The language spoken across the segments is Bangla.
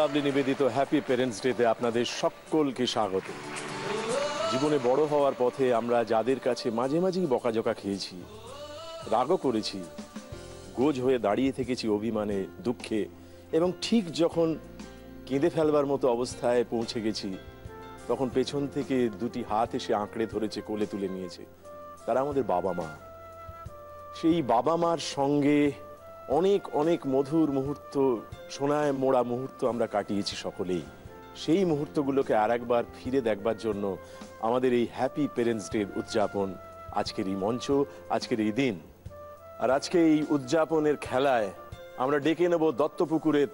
লাভলি নিবেদিত হ্যাপি প্যারেন্টস ডেতে আপনাদের সকলকে স্বাগত। জীবনে বড় হওয়ার পথে আমরা যাদের কাছে মাঝে মাঝেই বকাঝকা খেয়েছি, রাগও করেছি, গোজ হয়ে দাঁড়িয়ে থেকেছি অভিমানে, দুঃখে, এবং ঠিক যখন কেঁদে ফেলবার মতো অবস্থায় পৌঁছে গেছি তখন পেছন থেকে দুটি হাত এসে আঁকড়ে ধরেছে, কোলে তুলে নিয়েছে। তারা আমাদের বাবা মা। সেই বাবা মার সঙ্গে অনেক অনেক মধুর মুহূর্ত, সোনায় মোড়া মুহূর্ত আমরা কাটিয়েছি সকলেই। সেই মুহূর্তগুলোকে আর একবার ফিরে দেখবার জন্য আমাদের এই হ্যাপি প্যারেন্টস ডে উদযাপন, আজকের এই মঞ্চ, আজকের এই দিন। আর আজকে এই উদযাপনের খেলায় আমরা ডেকে নেব দত্তপুকুরের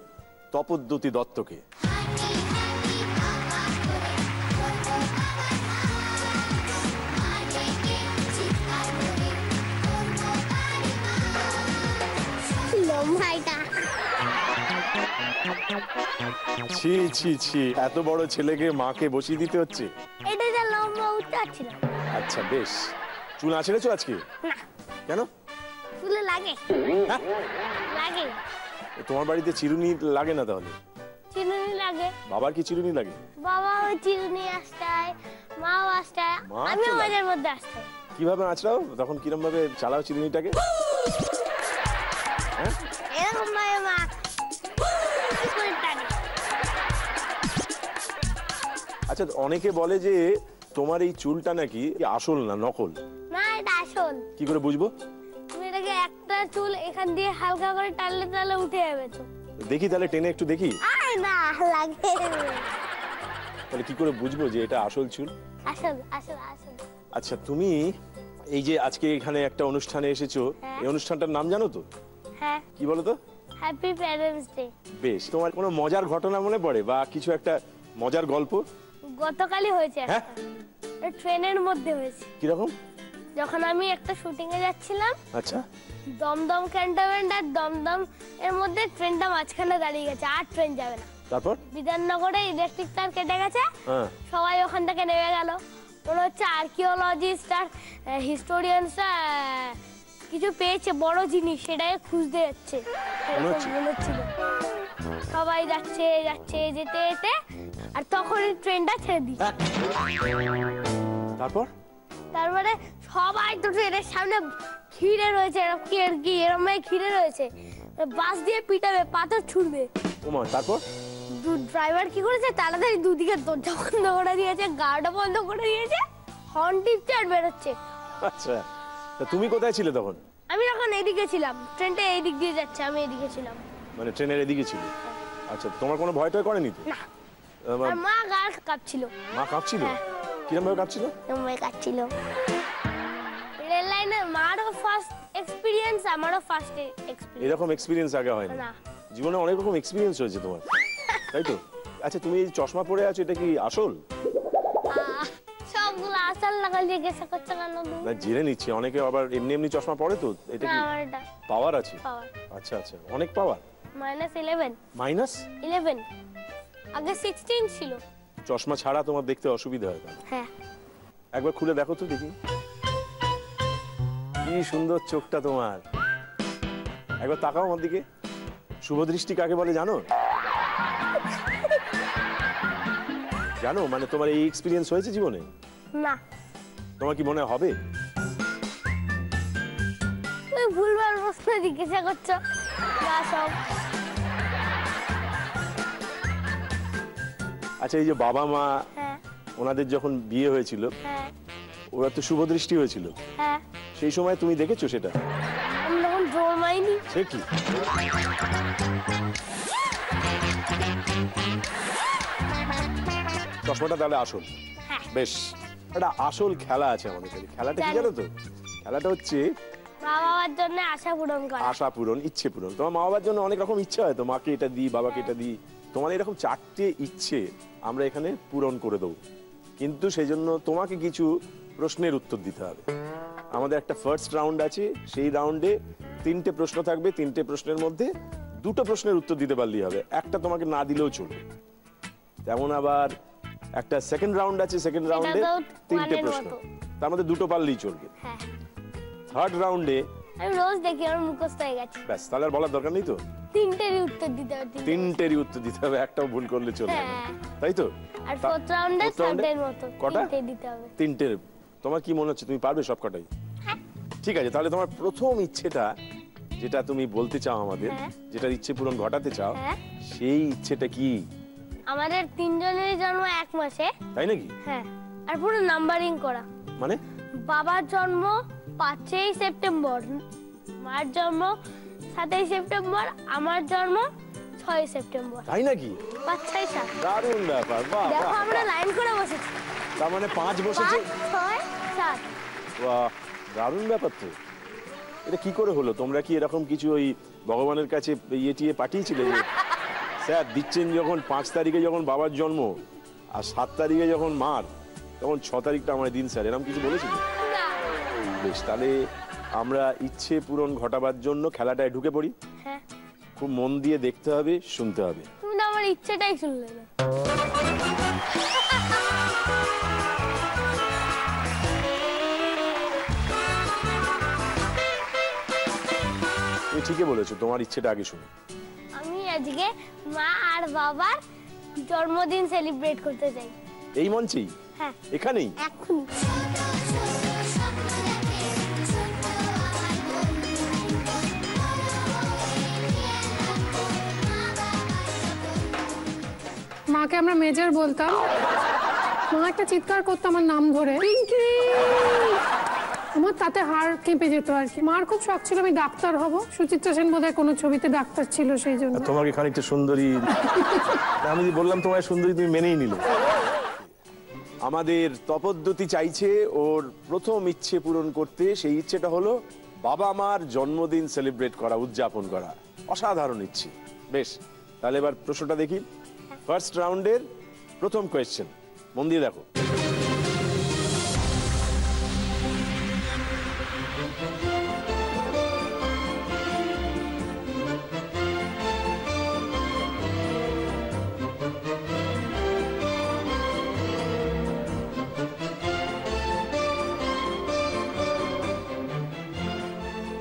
তপদ্যুতি দত্তকে। ছি ছি ছি, এত বড় ছেলেকে মাকে বসিয়ে দিতে হচ্ছে। আচ্ছা বেশ, চুল আঁচড়েছো আজকে? কেন? চুলে লাগে। লাগে। তোমার বাড়িতে চিরুনি লাগে না তাহলে? চিরুনি লাগে। বাবার কি চিরুনি লাগে? বাবা চিরুনি আসতায়, মাও আসতায়, আমিও মাঝে মধ্যে আসতাম। কিভাবে আঁচড়াও তখন? কিরম ভাবে চালাও চিরুনিটাকে? এরকম ভাবে মা। আচ্ছা, অনেকে বলে যে তোমার এই চুলটা নাকি আসল না নকল। না, এটা আসল। কি করে বুঝবো? তুমি এটাকে একটা চুল এখান দিয়ে হালকা করে টানলে তাহলে উঠে যাবে তো। দেখি তাহলে, টেনে একটু দেখি। আরে না, লাগে। তাহলে কি করে বুঝবো যে এটা আসল চুল? আসল আসল আসল। আচ্ছা, তুমি এই যে আজকে এখানে একটা অনুষ্ঠানে এসেছো, এই অনুষ্ঠানটার নাম জানো তো? হ্যাঁ। কি বলো তো? Happy parents day. বেশ, তোমার কোনো মজার ঘটনা মনে পড়ে বা কিছু একটা মজার গল্প? গতকালই হয়েছে। হ্যাঁ, ট্রেনের মধ্যে হয়েছে। কিরকম? যখন আমি একটা শুটিং এ যাচ্ছিলাম, আচ্ছা, দমদম ক্যান্টনমেন্ট আর দমদম এর মধ্যে ট্রেনটা মাঝখানে দাঁড়িয়ে গেছে, আর ট্রেন যাবে না। তারপর বিধাননগরে ইলেকট্রিক তার কেটে গেছে, সবাই ওখান থেকে নেমে গেল। মনে হচ্ছে আর্কিওলজিস্ট আর হিস্টোরিয়ানসরা কিছু পেয়েছে বড় জিনিস, সেটাই খুঁজতে যাচ্ছে মনে হচ্ছিল। সবাই যাচ্ছে যাচ্ছে যেতে যেতে, আর তখন ট্রেনটা ছেড়ে দিচ্ছে। তারপরে সবাই তো ট্রেনের সামনে ঘিরে রয়েছে, এরকম ঘিরে রয়েছে, বাস দিয়ে পিটাবে, পাথর ছুড়বে। তারপর ড্রাইভার কি করেছে, তাড়াতাড়ি দুদিকে দরজা বন্ধ করে দিয়েছে, গার্ডও বন্ধ করে দিয়েছে, হর্ন টিপছে আর বেরোচ্ছে। আচ্ছা, তুমি কোথায় ছিলে তখন? আমি তখন এদিকে ছিলাম, ট্রেনটা এইদিক দিয়ে যাচ্ছে, আমি এদিকে ছিলাম। মানে ট্রেনের এদিকে ছিল? আচ্ছা, তোমার কোনো ভয় টয় করেনি তো? না। আর মা গা কাঁপছিল। মা কাঁপছিল? কিরকম ভাবে কাঁপছিল? এরকম ভাবে কাঁপছিল। রেল লাইনে মারও ফার্স্ট এক্সপেরিয়েন্স, আমারও ফার্স্ট এক্সপেরিয়েন্স। এরকম এক্সপেরিয়েন্স আগে হয়নি? না। জীবনে অনেক রকম এক্সপেরিয়েন্স হয়েছে তোমার, তাই তো? আচ্ছা, তুমি এই চশমা পরে আছো, এটা কি আসল? সবগুলো আসল লাগা জিজ্ঞাসা করছো কেন? না, জেনে নিচ্ছি, অনেকে আবার এমনি এমনি চশমা পরে তো। এটা কি পাওয়ার আছে? আচ্ছা আচ্ছা, অনেক পাওয়ার। -11। -11? আগে 16 ছিল। চশমা ছাড়া তোমার দেখতে অসুবিধা হয়? হ্যাঁ। একবার খুলে দেখো তো দেখি। কি সুন্দর চোখটা তোমার, একবার তাকাও আমার দিকে। শুভদৃষ্টি কাকে বলে জানো? জানো? মানে তোমার এই এক্সপেরিয়েন্স হয়েছে জীবনে? না। তোমার কি মনে হবে? তুমি ভুলভাল প্রশ্ন জিজ্ঞাসা করছো। সব আচ্ছা, এই যে বাবা মা, ওনাদের যখন বিয়ে হয়েছিল, ওরা তো শুভদৃষ্টি হয়েছিল, সেই সময় তুমি দেখেছো সেটা? আমি তখন জন্মাইনি। সে কি? চশমাটা তাহলে আসল? বেশ, একটা আসল খেলা আছে আমাদের কাছে। খেলাটা কি জানো তো? খেলাটা হচ্ছে মা বাবার জন্য আশা পূরণ করা। আশা পূরণ, ইচ্ছে পূরণ। তোমার মা বাবার জন্য অনেক রকম ইচ্ছা হয় তো, মাকে এটা দিই, বাবাকে এটা দিই। তোমার এরকম 4টে ইচ্ছে আমরা এখানে পূরণ করে দেবো। কিন্তু সেই জন্য তোমাকে কিছু প্রশ্নের উত্তর দিতে হবে। আমাদের একটা ফার্স্ট রাউন্ড আছে, সেই রাউন্ডে 3টে প্রশ্ন থাকবে। 3টে প্রশ্নের মধ্যে 2টো প্রশ্নের উত্তর দিতে পারলেই হবে, একটা তোমাকে না দিলেও চলবে। তেমন আবার একটা সেকেন্ড রাউন্ড আছে, সেকেন্ড রাউন্ডে 3টে প্রশ্ন, তার মধ্যে 2টো পারলেই চলবে। হ্যাঁ, থার্ড রাউন্ডে আমি রোজ দেখি, আমার মুখস্থ হয়ে গেছে। ব্যাস, তাহলে আর বলার দরকার নেই তো। 3টেরই উত্তর দিতে হবে। 3টেরই উত্তর দিতে হবে, একটাও ভুল করলে চলবে না, হ্যাঁ। তাই তো? আর ফোর্থ রাউন্ডে fourth round এ থার্ডের মতো কটা? 3টে দিতে হবে। 3টে। তোমার কি মনে হচ্ছে তুমি পারবে সব কটাই? হ্যাঁ। ঠিক আছে, তাহলে তোমার প্রথম ইচ্ছেটা যেটা তুমি বলতে চাও আমাদের, হ্যাঁ। যেটার ইচ্ছে পূরণ ঘটাতে চাও, হ্যাঁ। সেই ইচ্ছেটা কি? আমাদের 3 জনেরই জন্ম 1 মাসে। তাই নাকি? হ্যাঁ, আর পুরো নাম্বারিং করা। মানে বাবার জন্ম 5ই সেপ্টেম্বর, মার জন্ম 7ই সেপ্টেম্বর, আমার জন্ম 6ই সেপ্টেম্বর। তাই নাকি? 5, 6, 7। দারুণ ব্যাপার, বাহ দেখো বাহ, আমরা বাহ। লাইন করে বসেছি। তার মানে 5 বসেছে। 5, 6, 7। বাহ, দারুণ ব্যাপার তো। এটা কি করে হলো? তোমরা কি এরকম কিছু ওই ভগবানের কাছে ইয়ে টিয়ে পাঠিয়েছিলে যে স্যার দিচ্ছেন যখন 5 তারিখে যখন বাবার জন্ম আর 7 তারিখে যখন মার, তখন 6 তারিখটা আমার দিন স্যার, এরকম কিছু বলেছিল? না। বেশ, তাহলে আমরা ইচ্ছে পূরণ ঘটাবার জন্য খেলাটায় ঢুকে পড়ি। হ্যাঁ, খুব মন দিয়ে দেখতে হবে, শুনতে হবে। তুমি তো আমার ইচ্ছেটাই শুনলে না। তুমি ঠিকই বলেছো, তোমার ইচ্ছেটা আগে শুনি। আমি আজকে মা আর বাবার জন্মদিন সেলিব্রেট করতে চাই। এই মঞ্চেই? হ্যাঁ, এখানেই? এখন। মাকে আমরা মেজর বলতাম। মা একটা চিৎকার করতো আমার নাম ধরে, পিঙ্কি। আমার তাতে হাড় কেঁপে যেত আর কি। মার খুব শখ ছিল আমি ডাক্তার হব। সুচিত্রা সেন বোধহয় কোনো ছবিতে ডাক্তার ছিল, সেই জন্য। তোমাকে খানিকটা সুন্দরী, আমি যে বললাম তোমায় সুন্দরী, তুমি মেনেই নিলে। আমাদের তপদ্যতি চাইছে ওর প্রথম ইচ্ছে পূরণ করতে। সেই ইচ্ছেটা হলো বাবা মার জন্মদিন সেলিব্রেট করা, উদযাপন করা। অসাধারণ ইচ্ছে। বেশ, তাহলে এবার প্রশ্নটা দেখি। ফার্স্ট রাউন্ডের প্রথম কোয়েশ্চেন, মন দিয়ে দেখো।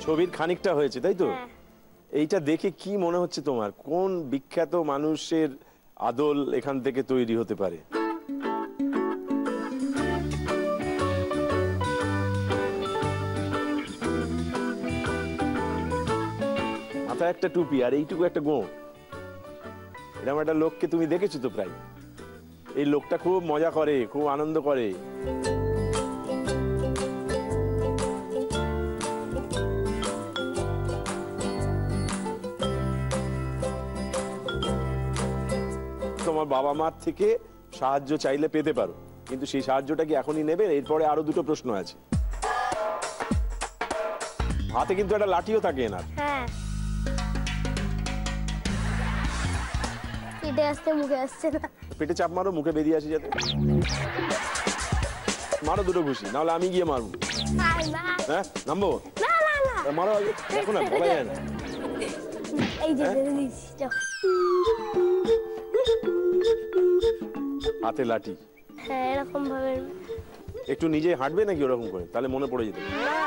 ছবির খানিকটা হয়েছে, তাই তো? হ্যাঁ। এইটা দেখে কি মনে হচ্ছে তোমার? কোন বিখ্যাত মানুষের আদল এখান থেকে তৈরি হতে পারে? মাথায় একটা টুপি আর এইটুকু একটা গোঁফ, এরকম একটা লোককে তুমি দেখেছো তো প্রায়? এই লোকটা খুব মজা করে, খুব আনন্দ করে। তোমার বাবা মার থেকে সাহায্য চাইলে পেতে পারো, কিন্তু সেই সাহায্যটা কি এখনই নেবে? এরপরে আরো 2টো প্রশ্ন আছে। হাতে কিন্তু একটা লাঠিও থাকে এনার। হ্যাঁ, পেটে আসতে মুখে আসছে না। পেটে চাপ মারো, মুখে বেরিয়ে আসে যাতে। মারো 2টো ঘুষি, নাহলে আমি গিয়ে মারবো। আর না, হ্যাঁ, নামবো? না, না, না। মারো আগে, দেখো না, বলা যায় না। এই যে বেঁধে দিচ্ছি, যাও। হাতে লাঠি। হ্যাঁ, এরকম ভাবে। একটু নিজে হাঁটবে নাকি ওরকম করে? তাহলে মনে পড়ে যেত। না,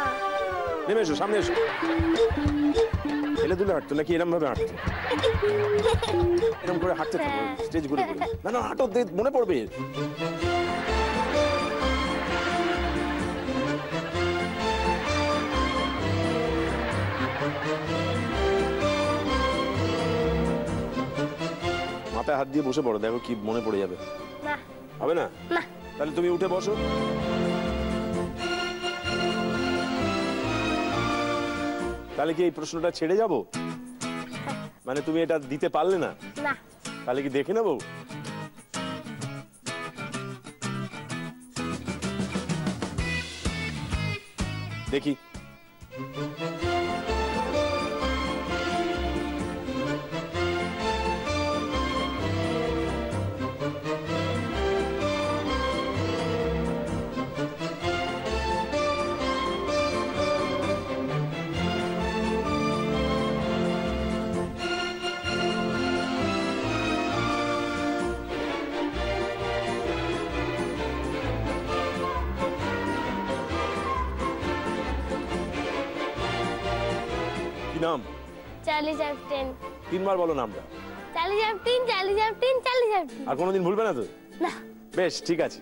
নেমে এসো, সামনে এসো। এলে দুলে হাঁটতো নাকি এরম ভাবে হাঁটতো? এরম করে হাঁটতে থাকো, স্টেজ ঘুরে ঘুরে। না না, হাঁটো, মনে পড়বে। মাথায় হাত দিয়ে বসে পড়ো, দেখো কি মনে পড়ে যাবে। না, হবে না? না। তাহলে তুমি উঠে বসো। তাহলে কি এই প্রশ্নটা ছেড়ে যাব? মানে তুমি এটা দিতে পারলে না? না। তাহলে কি দেখে নেবো? দেখি। নাম? Charlie Chaplin. 3 বার বলো নামটা। Charlie Chaplin, Charlie Chaplin, Charlie Chaplin. আর কোনোদিন ভুলবে না তো? না। বেশ, ঠিক আছে।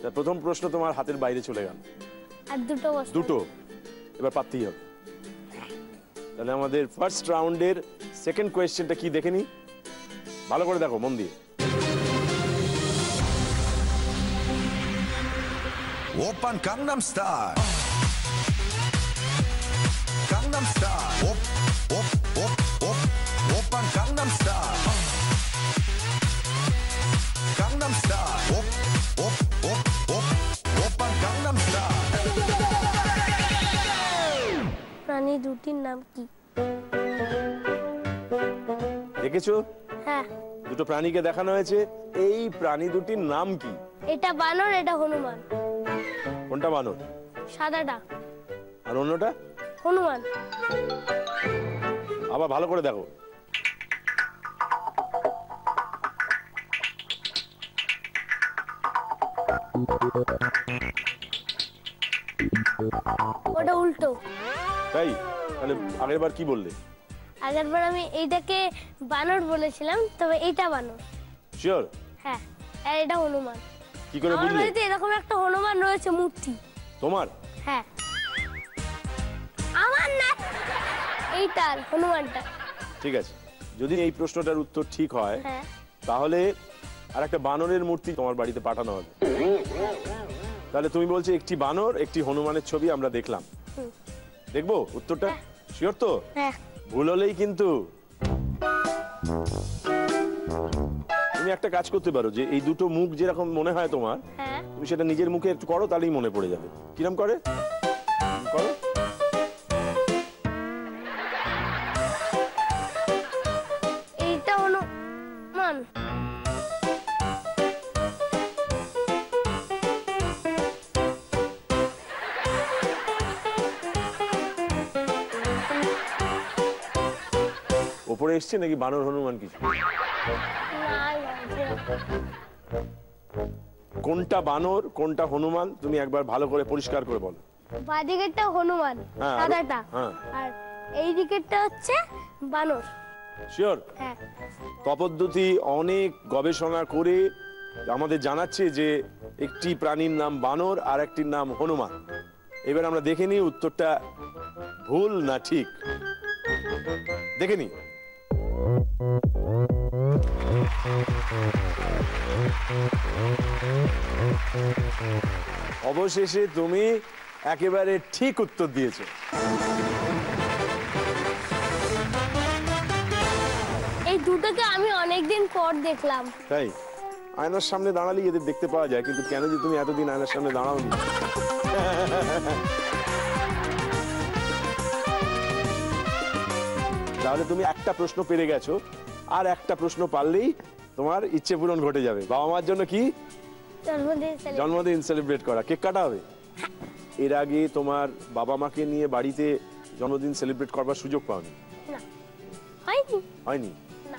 তা প্রথম প্রশ্ন তোমার হাতের বাইরে চলে গেল। আর দুটো বস্তু। দুটো, এবার পারতেই হবে। তাহলে আমাদের ফার্স্ট রাউন্ডের সেকেন্ড কোয়েশ্চেনটা কি দেখে নি, ভালো করে দেখো মন দিয়ে। 오빤 강남스타일 강남스타일 오빤 강남스타일 강남스타일 오빤 강남스타일 প্রাণী দুটির নাম কি? দেখেছো, হ্যাঁ। দুটো প্রাণীকে দেখানো হয়েছে, এই প্রাণী দুটির নাম কি? এটা বানর, এটা হনুমান। কোনটা বানর? সাদাটা। আর অন্যটা? হনুমান। আবার ভালো করে দেখো। ওটা উল্টো। তাই? তাহলে আগের বার কি বললে? আগেরবার আমি এইটাকে বানর বলেছিলাম, তবে এইটা বানর। শিওর? হ্যাঁ, আর এটা হনুমান। কি করে আমার বুঝলে? বাড়িতে এরকম একটা হনুমান রয়েছে, মূর্তি। তোমার? হ্যাঁ। আমার না, এইটার, হনুমানটা। ঠিক আছে, যদি এই প্রশ্নটার উত্তর ঠিক হয় হ্যাঁ। তাহলে আর একটা বানরের মূর্তি তোমার বাড়িতে পাঠানো হবে। তাহলে তুমি বলছো একটি বানর, একটি হনুমানের ছবি আমরা দেখলাম। দেখবো উত্তরটা? শিওর তো? হ্যাঁ। ভুল হলেই কিন্তু তুমি একটা কাজ করতে পারো, যে এই দুটো মুখ যেরকম মনে হয় তোমার, হ্যাঁ। তুমি সেটা নিজের মুখে একটু করো, তাহলেই মনে পড়ে যাবে। কিরম করে করো? এইটা হনুমান। ওপরে এসছে নাকি বানর হনুমান কিছু? কোনটা বানর কোনটা হনুমান তুমি একবার ভালো করে পরিষ্কার করে বলো। বাদিকেরটা হনুমান, হ্যাঁ, সাদাটা। হ্যাঁ। আর এই দিকেরটা হচ্ছে বানর। শিওর? হ্যাঁ। তপোদ্যুতি অনেক গবেষণা করে আমাদের জানাচ্ছে যে একটি প্রাণীর নাম বানর আর একটির নাম হনুমান। এবার আমরা দেখে নিই উত্তরটা ভুল না ঠিক। দেখে নিই। অবশেষে তুমি একেবারে ঠিক উত্তর দিয়েছো। এই দুটোকে আমি অনেকদিন পর দেখলাম। তাই? আয়নার সামনে দাঁড়ালেই এদের দেখতে পাওয়া যায়, কিন্তু কেন যে তুমি এতদিন আয়নার সামনে দাঁড়াওনি। তাহলে তুমি একটা প্রশ্ন পেরে গেছো, আর একটা প্রশ্ন পারলেই তোমার ইচ্ছে পূরণ ঘটে যাবে। বাবা মার জন্য কি? জন্মদিন সেলিব্রেট করা, কেক কাটা হবে। এর আগে তোমার বাবা মাকে নিয়ে বাড়িতে জন্মদিন সেলিব্রেট করবার সুযোগ পাওনি? না, হয়নি। হয়নি? না,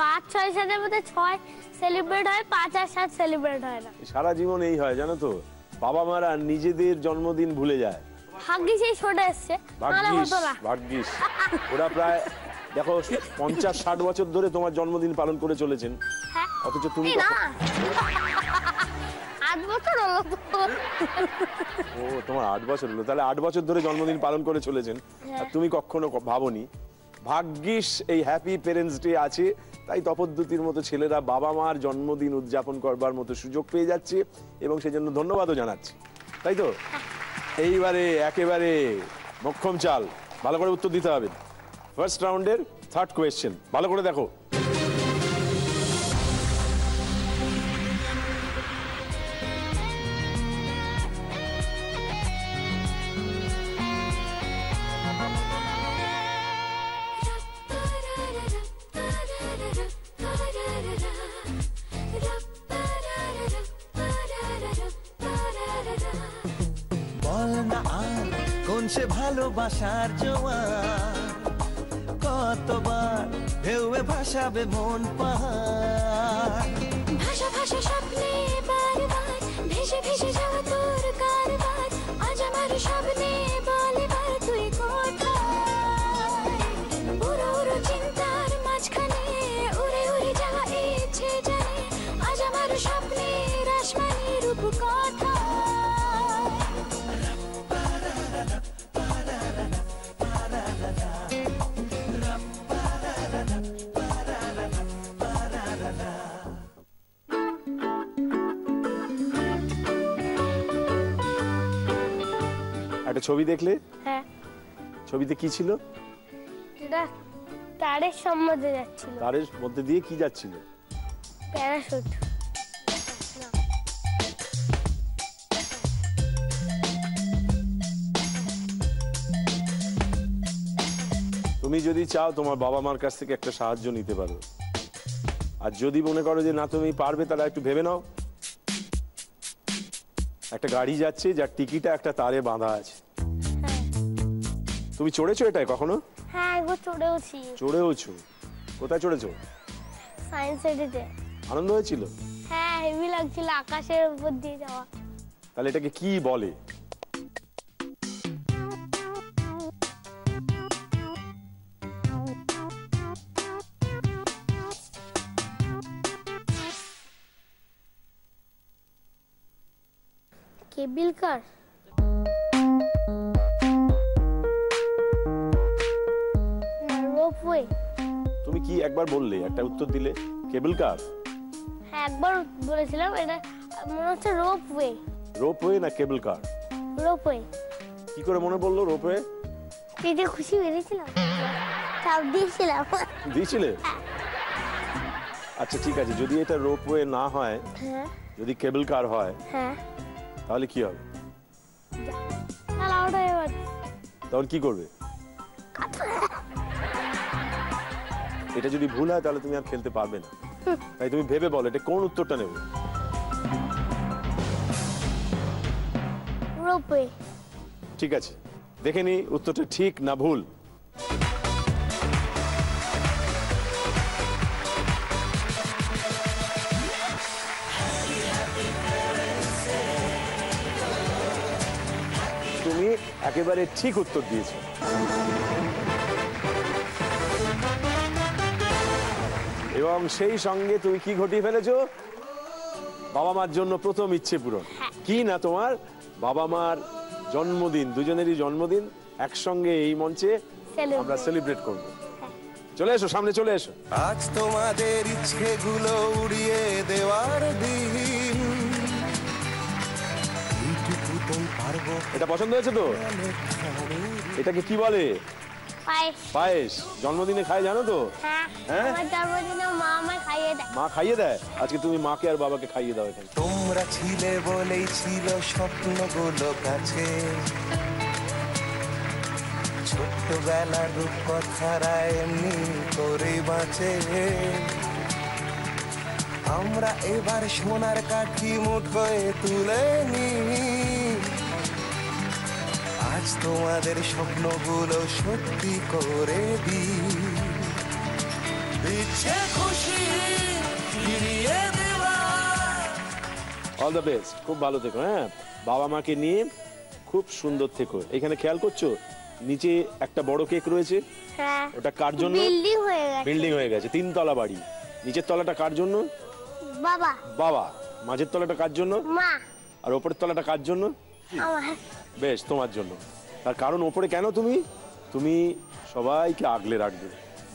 5-6 সালের মধ্যে 6 সেলিব্রেট হয়, 5 আর 7 সেলিব্রেট হয় না। সারা জীবন এই হয় জানো তো, বাবা মারা নিজেদের জন্মদিন ভুলে যায়। ভাগ্যিস এই শোটা এসছে, নাহলে ভাগ্যিস, হতো না। ভাগ্যিস। ওরা প্রায় দেখো 50-60 বছর ধরে তোমার জন্মদিন পালন করে চলেছেন, হ্যাঁ। অথচ তুমি এই না, 8 বছর হলো তো। ও তোমার 8 বছর হলো, তাহলে 8 বছর ধরে জন্মদিন পালন করে চলেছেন, আর তুমি কখনো ভাবনি। ভাগ্যিস এই হ্যাপি পেরেন্টস ডে আছে, তাই তপোদ্যুতির মতো ছেলেরা বাবা মার জন্মদিন উদযাপন করবার মতো সুযোগ পেয়ে যাচ্ছে, এবং সেজন্য ধন্যবাদও জানাচ্ছি, তাই তো? এইবারে একেবারে মোক্ষম চাল, ভালো করে উত্তর দিতে হবে। ফার্স্ট রাউন্ডের থার্ড কোয়েশ্চেন, ভালো করে দেখো। বল না আর কোন সে ভালোবাসার জোয়ার, কতবার ঢেউয়ে ভাসাবে মন পাহাড়। ভাষা ভাষা স্বপ্নে বারবার ভেসে ভেসে যাওয়া তোর কারবার, আজ আমার স্বপ্নে বলে বার তুই কোথায়। একটা ছবি দেখলে, হ্যাঁ ছবিতে কি ছিল? এটা তারের সম্বন্ধে যাচ্ছিল, তারের মধ্যে দিয়ে কি যাচ্ছিল? প্যারাশুট। তুমি যদি চাও তোমার বাবা মার কাছ থেকে একটা সাহায্য নিতে পারো, আর যদি মনে করো যে না তুমি পারবে, তাহলে একটু ভেবে নাও। একটা গাড়ি যাচ্ছে যার টিকিটা একটা তারে বাঁধা আছে। হ্যাঁ তুমি চড়েছো এটাই কখনো? হ্যাঁ একবার চড়েওছি, চড়েওছো? কোথায় চড়েছো? সায়েন্স সিটিতে। আনন্দ হয়েছিল? হ্যাঁ হেভি লাগছিল আকাশের উপর দিয়ে যাওয়া। তাহলে এটাকে কি বলে? কেবিল কার, রোপওয়ে। তুমি কি একবার বললে, একটা উত্তর দিলে কেবল কার? হ্যাঁ একবার বলেছিলাম, এটা মনে হচ্ছে রোপওয়ে। রোপওয়ে না কেবল কার? রোপওয়ে। কি করে মনে পড়লো রোপওয়ে? পেটে খুশি বেরিয়েছিলাম, চাপ দিয়েছিলাম। দিয়েছিলে? আচ্ছা ঠিক আছে, যদি এটা রোপওয়ে না হয়, হ্যাঁ যদি কেবল কার হয়, হ্যাঁ তাহলে কি হবে? তাহলে আউট হয়ে যাবে। তখন কি করবে? এটা যদি ভুল হয় তাহলে তুমি আর খেলতে পারবে না। তাই তুমি ভেবে বলো এটা কোন উত্তরটা নেবে। রোপওয়ে। ঠিক আছে, দেখে নি উত্তরটা ঠিক না ভুল। তুমি একেবারে ঠিক উত্তর দিয়েছো। এবং সেই সঙ্গে তুমি কি ঘটিয়ে ফেলেছো? বাবা মার জন্য প্রথম ইচ্ছে পূরণ। কি না তোমার বাবা মার জন্মদিন, দুজনেরই জন্মদিন একসঙ্গে এই মঞ্চে আমরা সেলিব্রেট করব। চলে এসো, সামনে চলে এসো। আজ তোমাদের ইচ্ছেগুলো উড়িয়ে দেওয়ার দিন, এইটুকুতেই পারবো। এটা পছন্দ হয়েছে তো? এটাকে কি বলে? পায়েস। পায়েস। জন্মদিনে খায় জানো তো? হ্যাঁ হ্যাঁ? আমার জন্মদিনে মা আমায় খাইয়ে দেয়। মা খাইয়ে দেয়? আজকে তুমি মাকে আর বাবাকে খাইয়ে দাও এখানে। তোমরা ছিলে বলেই ছিল স্বপ্নগুলো কাছে, ছোট্টবেলার রূপকথারা এমনি করে বাঁচে। আমরা এবার সোনার কাঠি মুঠোয় তুলে নি, আজ তোমাদের স্বপ্নগুলো সত্যি করে দি। ইচ্ছে খুশি ফিরিয়ে দেওয়া। অল দ্য বেস্ট, খুব ভালো থেকো। হ্যাঁ, বাবা মাকে নিয়ে খুব সুন্দর থেকো। এখানে খেয়াল করছো নিচে একটা বড় কেক রয়েছে? হ্যাঁ ওটা কার জন্য? বিল্ডিং হয়ে গেছে। বিল্ডিং হয়ে গেছে, 3 তলা বাড়ি। নিচের তলাটা কার জন্য? বাবা। বাবা। মাঝের তলাটা কার জন্য? মা। আর ওপরের তলাটা কার জন্য? আমার। বেশ, তোমার জন্য। তার কারণ ওপরে কেন? তুমি সবাইকে আগলে রাখবে,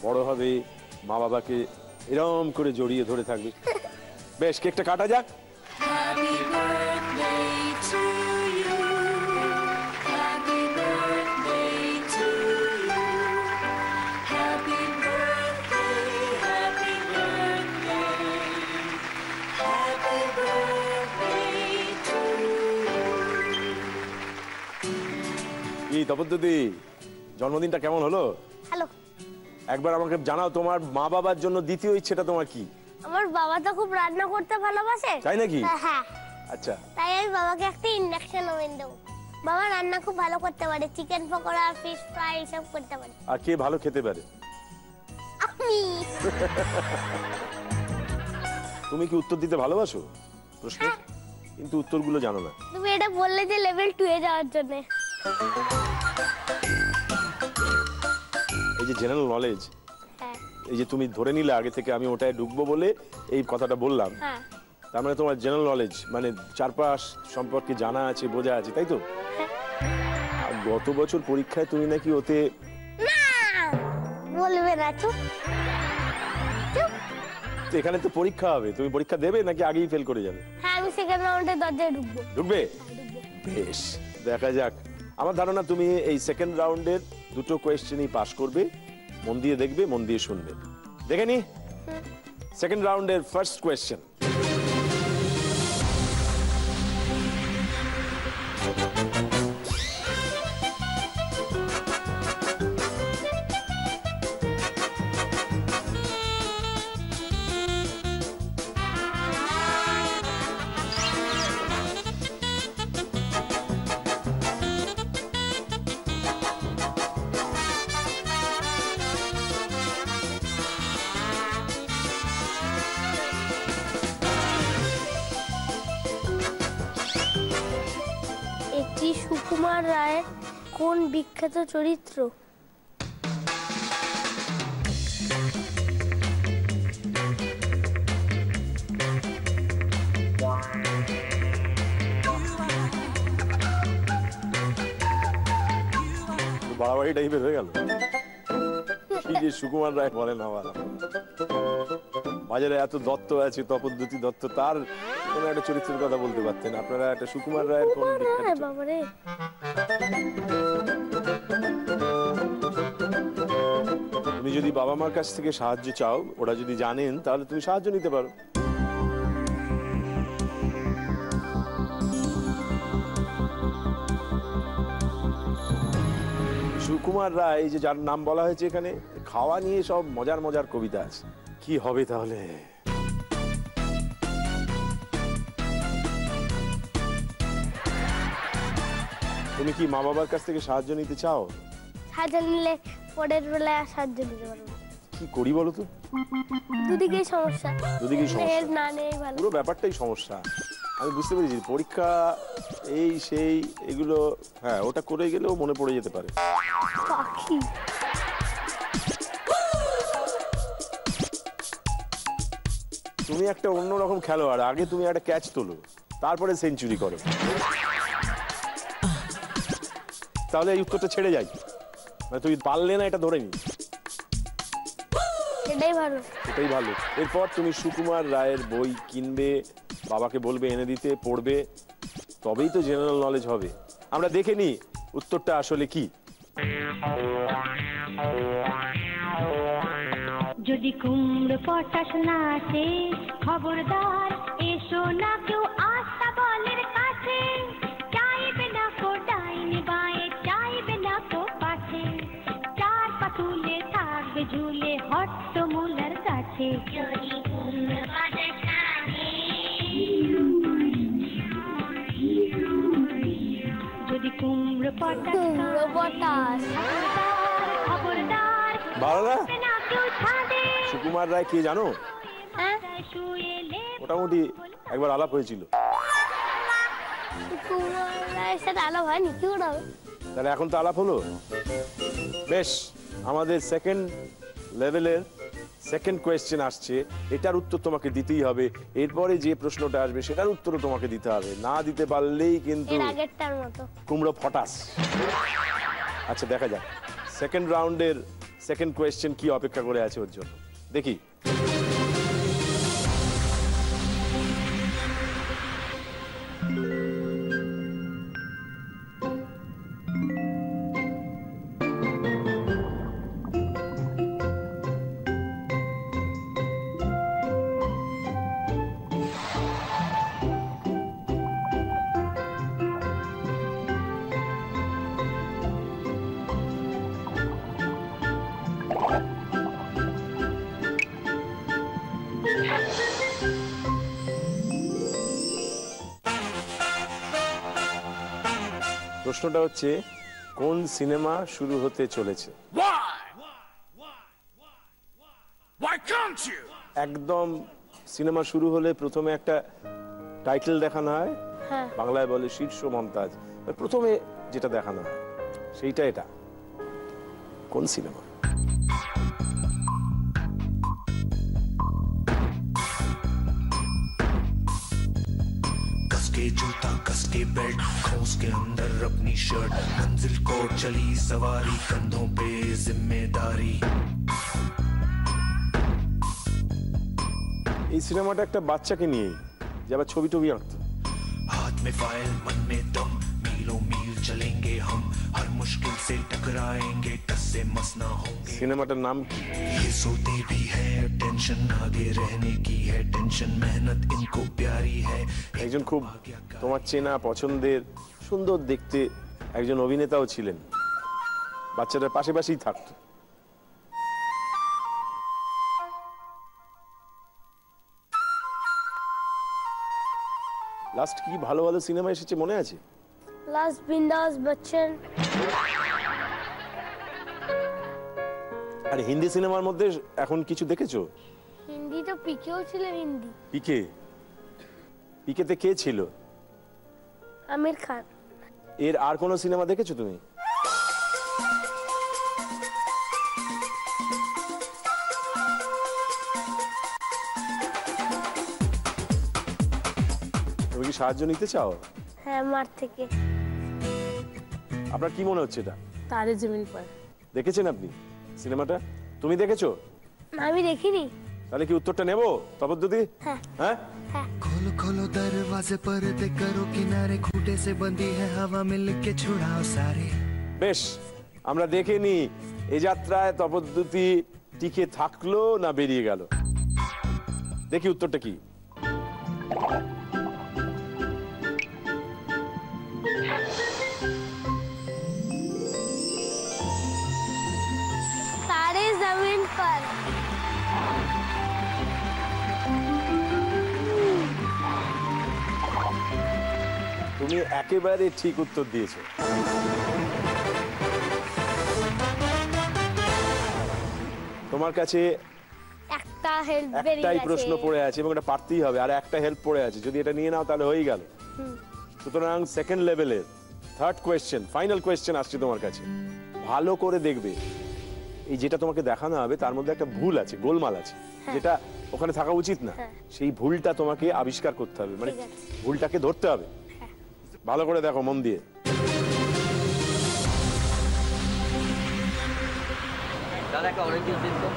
বড় হবে, মা বাবাকে এরম করে জড়িয়ে ধরে থাকবে। বেশ, কেকটা কাটা যাক। Happy birthday to you. Happy birthday to you. Happy birthday, happy birthday. Happy birthday to you. কি তপদ্যুতি, জন্মদিনটা কেমন হলো? হ্যালো। একবার আমাকে জানাও তোমার মা বাবার জন্য দ্বিতীয় ইচ্ছেটা তোমার কি? আমার বাবা তো খুব রান্না করতে ভালোবাসে। তাই নাকি? হ্যাঁ। আচ্ছা, তাই আমি বাবাকে একটা ইন্ডাকশন ওভেন দেবো। বাবা রান্না খুব ভালো করতে পারে, চিকেন পকোড়া, ফিশ ফ্রাই সব করতে পারে। আর কে ভালো খেতে পারে? আমি। তুমি কি উত্তর দিতে ভালোবাসো প্রশ্ন? কিন্তু উত্তরগুলো জানো না। তুমি এটা বললে যে লেভেল 2 এ যাওয়ার জন্য। এই যে জেনারেল নলেজ, হ্যাঁ এই যে তুমি ধরে নিলে আগে থেকে আমি ওটায় ঢুকবো বলে এই কথাটা বললাম, হ্যাঁ তার মানে তোমার জেনারেল নলেজ মানে চারপাশ সম্পর্কে জানা আছে, বোঝা আছে, তাই তো? আর গত বছর পরীক্ষায় তুমি নাকি ওতে না বলবে না, চুপ চুপ। তো এখানে তো পরীক্ষা হবে, তুমি পরীক্ষা দেবে নাকি আগেই ফেল করে যাবে? হ্যাঁ আমি সেকেন্ড রাউন্ডে দরজায় ঢুকবো। ঢুকবে? বেশ, দেখা যাক আমার ধারণা তুমি এই সেকেন্ড রাউন্ডের দুটো কোয়েশ্চেনই পাস করবে। মন দিয়ে দেখবে, মন দিয়ে শুনবে। দেখে নি সেকেন্ড রাউন্ডের ফার্স্ট কোয়েশ্চেন। এটি সুকুমার রায়ের কোন বিখ্যাত চরিত্র? বাড়াবাড়ি টাইপের হয়ে গেল। কি যে সুকুমার রায় বলেন, আবার বাজারে এত দত্ত আছে, তপদ্যুতি দত্ত, তার কোন একটা চরিত্রের কথা বলতে পারতেন আপনারা। একটা সুকুমার রায়ের কোন বিখ্যাত চরিত্র? বাবারে, তুমি যদি বাবা মার কাছ থেকে সাহায্য চাও, ওরা যদি জানেন, তাহলে তুমি সাহায্য নিতে পারো। সুকুমার রায়, এই যে যার নাম বলা হয়েছে এখানে, খাওয়া নিয়ে সব মজার মজার কবিতা আছে। কি হবে তাহলে? তুমি কি মা বাবার কাছ থেকে সাহায্য নিতে চাও? সাহায্য নিলে পরের বেলায় আর সাহায্য নিতে পারবো না। কি করি বলো তো? দুদিকেই সমস্যা। দুদিকেই সমস্যা। হেল্প না নেই ভালো। পুরো ব্যাপারটাই সমস্যা। আমি বুঝতে পেরেছি, পরীক্ষা এই সেই এগুলো, হ্যাঁ ওটা করে গেলেও মনে পড়ে যেতে পারে। পাখি। তুমি একটা অন্যরকম খেলোয়াড়, আগে তুমি একটা ক্যাচ তোলো, তারপরে সেঞ্চুরি করো, তাহলে এই উত্তরটা ছেড়ে যাই। মানে তুমি পারলে না এটা ধরে নি, এটাই ভালো। এটাই ভালো। এরপর তুমি সুকুমার রায়ের বই কিনবে, বাবাকে বলবে এনে দিতে, পড়বে, তবেই তো জেনারেল নলেজ হবে। আমরা দেখে নি উত্তরটা আসলে কি। যদি কুমড়ো পটাশ না আসে, খবরদার এসো না কেউ আস্থা বলের কাছে। চাইবে না কো ডাইনি বায়ে, চাইবে না কো পাশে, চার পাতুলে থাকবে ঝুলে হট্টমূলের কাছে। যদি কুমড়ো পটাশ না আসে, যদি কুমড়ো পটাশ না কুমড়ো পটাশ। খবরদার ভালো না? না কেউ ছাদে। সুকুমার রায় কে জানো? হ্যাঁ, মোটামুটি একবার আলাপ হয়েছিল। সুকুমার রায়ের সাথে আলাপ হয়নি, কি করে হবে? তাহলে এখন তো আলাপ হলো। বেশ, আমাদের সেকেন্ড লেভেলের সেকেন্ড কোয়েশ্চেন আসছে, এটার উত্তর তোমাকে দিতেই হবে। এরপরে যে প্রশ্নটা আসবে সেটার উত্তরও তোমাকে দিতে হবে, না দিতে পারলেই কিন্তু এর আগেরটার মতো কুমড়ো ফটাস। আচ্ছা দেখা যাক সেকেন্ড রাউন্ডের সেকেন্ড কোয়েশ্চেন কি অপেক্ষা করে আছে ওর জন্য, দেখি। প্রশ্নটা হচ্ছে, কোন সিনেমা শুরু হতে চলেছে? একদম সিনেমা শুরু হলে প্রথমে একটা টাইটেল দেখানো হয়, হ্যাঁ। বাংলায় বলে শীর্ষ মন্তাজ। প্রথমে যেটা দেখানো হয় সেইটা এটা কোন সিনেমা? कसके जूता कसके बेल्ट खोस के अंदर अपनी शर्ट मंजिल को चली सवारी कंधों पे जिम्मेदारी। এই সিনেমাটা একটা বাচ্চাকে নিয়ে, যে আবার ছবি টবি আঁকতো। हाथ में फाइल मन में दम मीलों मील चलेंगे हम हर मुश्किल से टकराएंगे टस से मस ना होंगे সিনেমাটার নাম কি? ये सोते भी है टेंशन आगे रहने की है टेंशन मेहनत इनको प्यारी है একজন খুব তোমার চেনা পছন্দের সুন্দর দেখতে একজন অভিনেতাও ছিলেন, বাচ্চাটার পাশে পাশেই থাকতো। লাস্ট কি ভালো ভালো সিনেমা এসেছে মনে আছে? লাস্ট বিন্দাস বচ্চন। আর হিন্দি সিনেমার মধ্যে এখন কিছু দেখেছো? হিন্দি তো পিকেও ছিল হিন্দি। পিকে? পিকেতে কে ছিল? আমির খান। এর আর কোন সিনেমা দেখেছো তুমি? তুমি কি সাহায্য নিতে চাও? হ্যাঁ, মার থেকে। আপনার কি মনে হচ্ছে এটা? তারে জমিন পর। দেখেছেন আপনি সিনেমাটা? তুমি দেখেছো? না, আমি দেখিনি। তাহলে কি উত্তরটা নেব তপদ্দুতি? হ্যাঁ। হ্যাঁ, खोलो खोलो दरवाजे पर्दे करो किनारे खूंटे से बंदी है हवा मिल के छुड़ाओ सारे বেশ, আমরা দেখে নি এই যাত্রায় তপদ্দুতি টিকে থাকলো না বেরিয়ে গেল। দেখি উত্তরটা কি। तारे जमीन पर। তুমি একেবারে ঠিক উত্তর দিয়েছো। তোমার কাছে একটা হেল্প বেরিয়ে একটাই গেছে। প্রশ্ন পড়ে আছে এবং এটা পারতেই হবে, আর একটা হেল্প পড়ে আছে, যদি এটা নিয়ে নাও তাহলে হয়েই গেল। সুতরাং সেকেন্ড লেভেলের থার্ড কোয়েশ্চেন, ফাইনাল কোয়েশ্চেন আসছে তোমার কাছে। ভালো করে দেখবে, এই যেটা তোমাকে দেখানো হবে তার মধ্যে একটা ভুল আছে, গোলমাল আছে, যেটা ওখানে থাকা উচিত না। সেই ভুলটা তোমাকে আবিষ্কার করতে হবে, মানে ঠিক আছে। ভুলটাকে ধরতে হবে। ভালো করে দেখো মন দিয়ে। दादा का ऑरेंज जूस दे दो।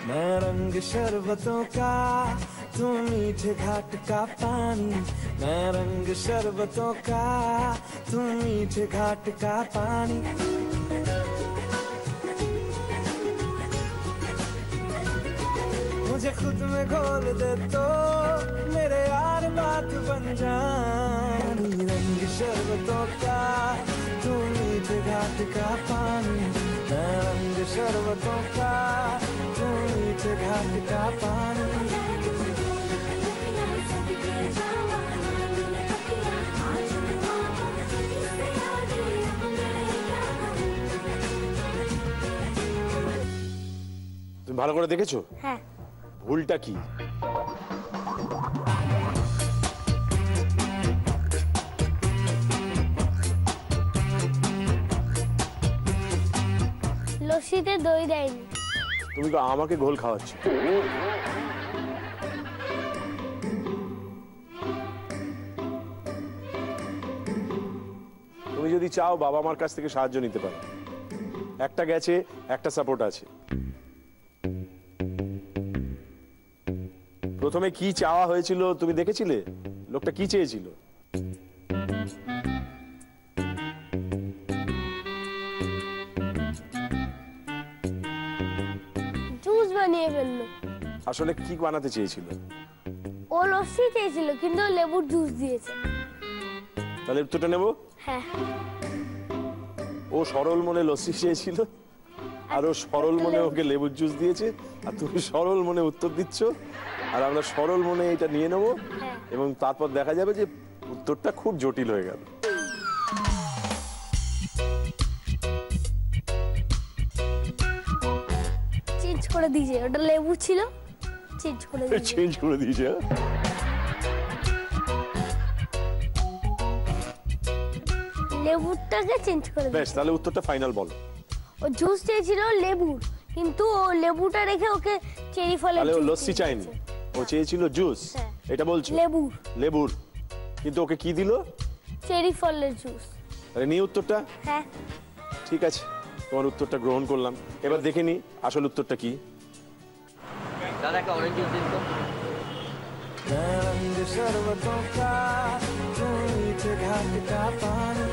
मैं रंग शरबतों का तुम मीठे घाट का पानी मैं रंग शरबतों का तुम मीठे घाट का पानी मुझे खुद में घोल दे तो मेरे यार बात बन जानी रंग शरबतों का तुम मीठे घाट का पानी मैं रंग शरबतों का तुम मीठे घाट का पानी তুমি ভালো করে দেখেছো? হ্যাঁ। ভুলটা কি? লস্যিতে দই দেয়নি। তুমি তো আমাকে ঘোল খাওয়াচ্ছ। তুমি যদি চাও বাবা মার কাছ থেকে সাহায্য নিতে পারো। একটা গেছে, একটা সাপোর্ট আছে। প্রথমে কি চাওয়া হয়েছিল তুমি দেখেছিলে? লোকটা কি চেয়েছিল? জুস বানিয়ে ফেললো। আসলে কি বানাতে চেয়েছিল? ও লস্যি চেয়েছিল কিন্তু লেবুর জুস দিয়েছে। তাহলে উত্তরটা নেব। হ্যাঁ। ও সরল মনে লস্যি চেয়েছিল, আর ও সরল মনে ওকে লেবুর জুস দিয়েছে, আর তুমি সরল মনে উত্তর দিচ্ছ, আর আমরা সরল মনে এটা নিয়ে নেব, এবং তারপর দেখা যাবে যে উত্তরটা খুব জটিল হয়ে গেল। চেঞ্জ করে দিয়েছে, ওটা লেবু ছিল, চেঞ্জ করে দিয়েছে। চেঞ্জ করে দিয়েছে। লেবুটাকে চেঞ্জ করে বেশ, দিয়েছে। তাহলে উত্তরটা ফাইনাল বলো। ও জুস চেয়েছিল লেবুর, কিন্তু ও লেবুটা রেখে ওকে চেরি ফলের তাহলে ও জুস লস্যি দিয়ে চাইনি, দিয়েছে। ও চেয়েছিল জুস। হ্যাঁ। এটা বলছো? লেবুর। লেবুর, কিন্তু ওকে কি দিল? চেরি ফলের জুস। তাহলে নিয়ে উত্তরটা। হ্যাঁ। ঠিক আছে, তোমার উত্তরটা গ্রহণ করলাম। এবার দেখে নি আসল উত্তরটা কি। दादा का ऑरेंज जूस दे दो। मैं रंग शरबतों का घाट का पानी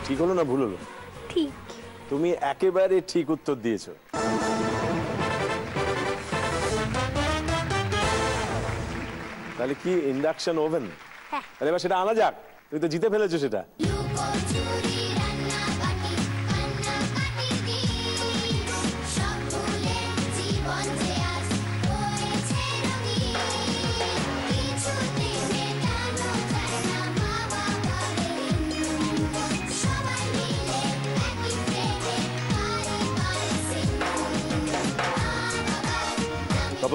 ঠিক হলো না ভুল হলো? ঠিক। তুমি একেবারে ঠিক উত্তর দিয়েছো। তাহলে কি ইন্ডাকশন ওভেন? হ্যাঁ। তাহলে এবার সেটা আনা যাক, তুমি তো জিতে ফেলেছো সেটা।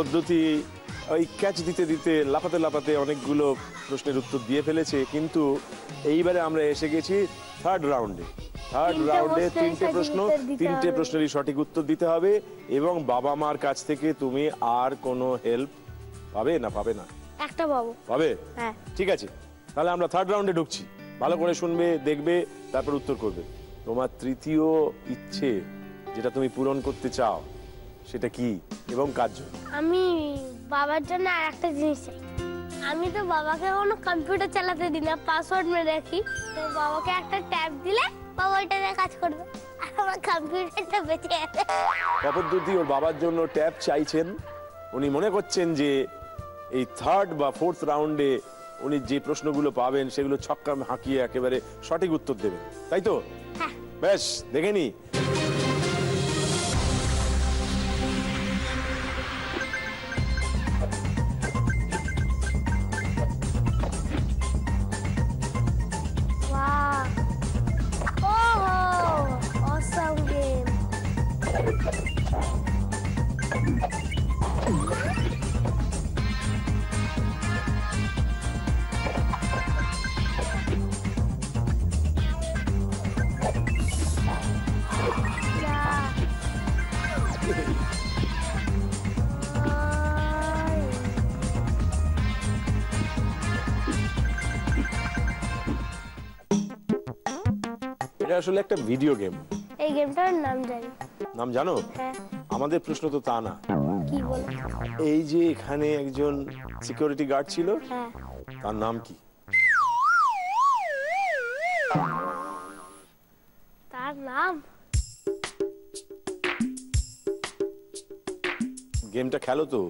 পদ্ধতি ওই ক্যাচ দিতে দিতে লাফাতে লাফাতে অনেকগুলো প্রশ্নের উত্তর দিয়ে ফেলেছে, কিন্তু এইবারে আমরা এসে গেছি থার্ড রাউন্ডে। থার্ড রাউন্ডে তিনটে প্রশ্নেরই সঠিক উত্তর দিতে হবে এবং বাবা মার কাছ থেকে তুমি আর কোনো হেল্প পাবে না? পাবে না? একটা পাবো। পাবে? হ্যাঁ। ঠিক আছে, তাহলে আমরা থার্ড রাউন্ডে ঢুকছি। ভালো করে শুনবে, দেখবে, তারপর উত্তর করবে। তোমার তৃতীয় ইচ্ছে যেটা তুমি পূরণ করতে চাও সেটা কি এবং কার জন্য? আমি বাবার জন্য আর একটা জিনিস চাই। আমি তো বাবাকে কোনো কম্পিউটার চালাতে দিই না, পাসওয়ার্ড মেরে রাখি। তো বাবাকে একটা ট্যাব দিলে বাবা ওইটা দিয়ে কাজ করবে আর আমার কম্পিউটারটা বেঁচে যাবে। পদ্ধতি ওর বাবার জন্য ট্যাব চাইছেন। উনি মনে করছেন যে এই থার্ড বা ফোর্থ রাউন্ডে উনি যে প্রশ্নগুলো পাবেন সেগুলো ছক্কা হাঁকিয়ে একেবারে সঠিক উত্তর দেবেন, তাই তো? হ্যাঁ। বেশ, দেখে নি। এটা আসলে একটা ভিডিও গেম। এই গেমটার নাম জানি। নাম জানো? হ্যাঁ। আমাদের প্রশ্ন তো তা না। কি বলো? এই যে এখানে একজন সিকিউরিটি গার্ড ছিল, হ্যাঁ। তার নাম কি? তার নাম? গেমটা খেলো তো?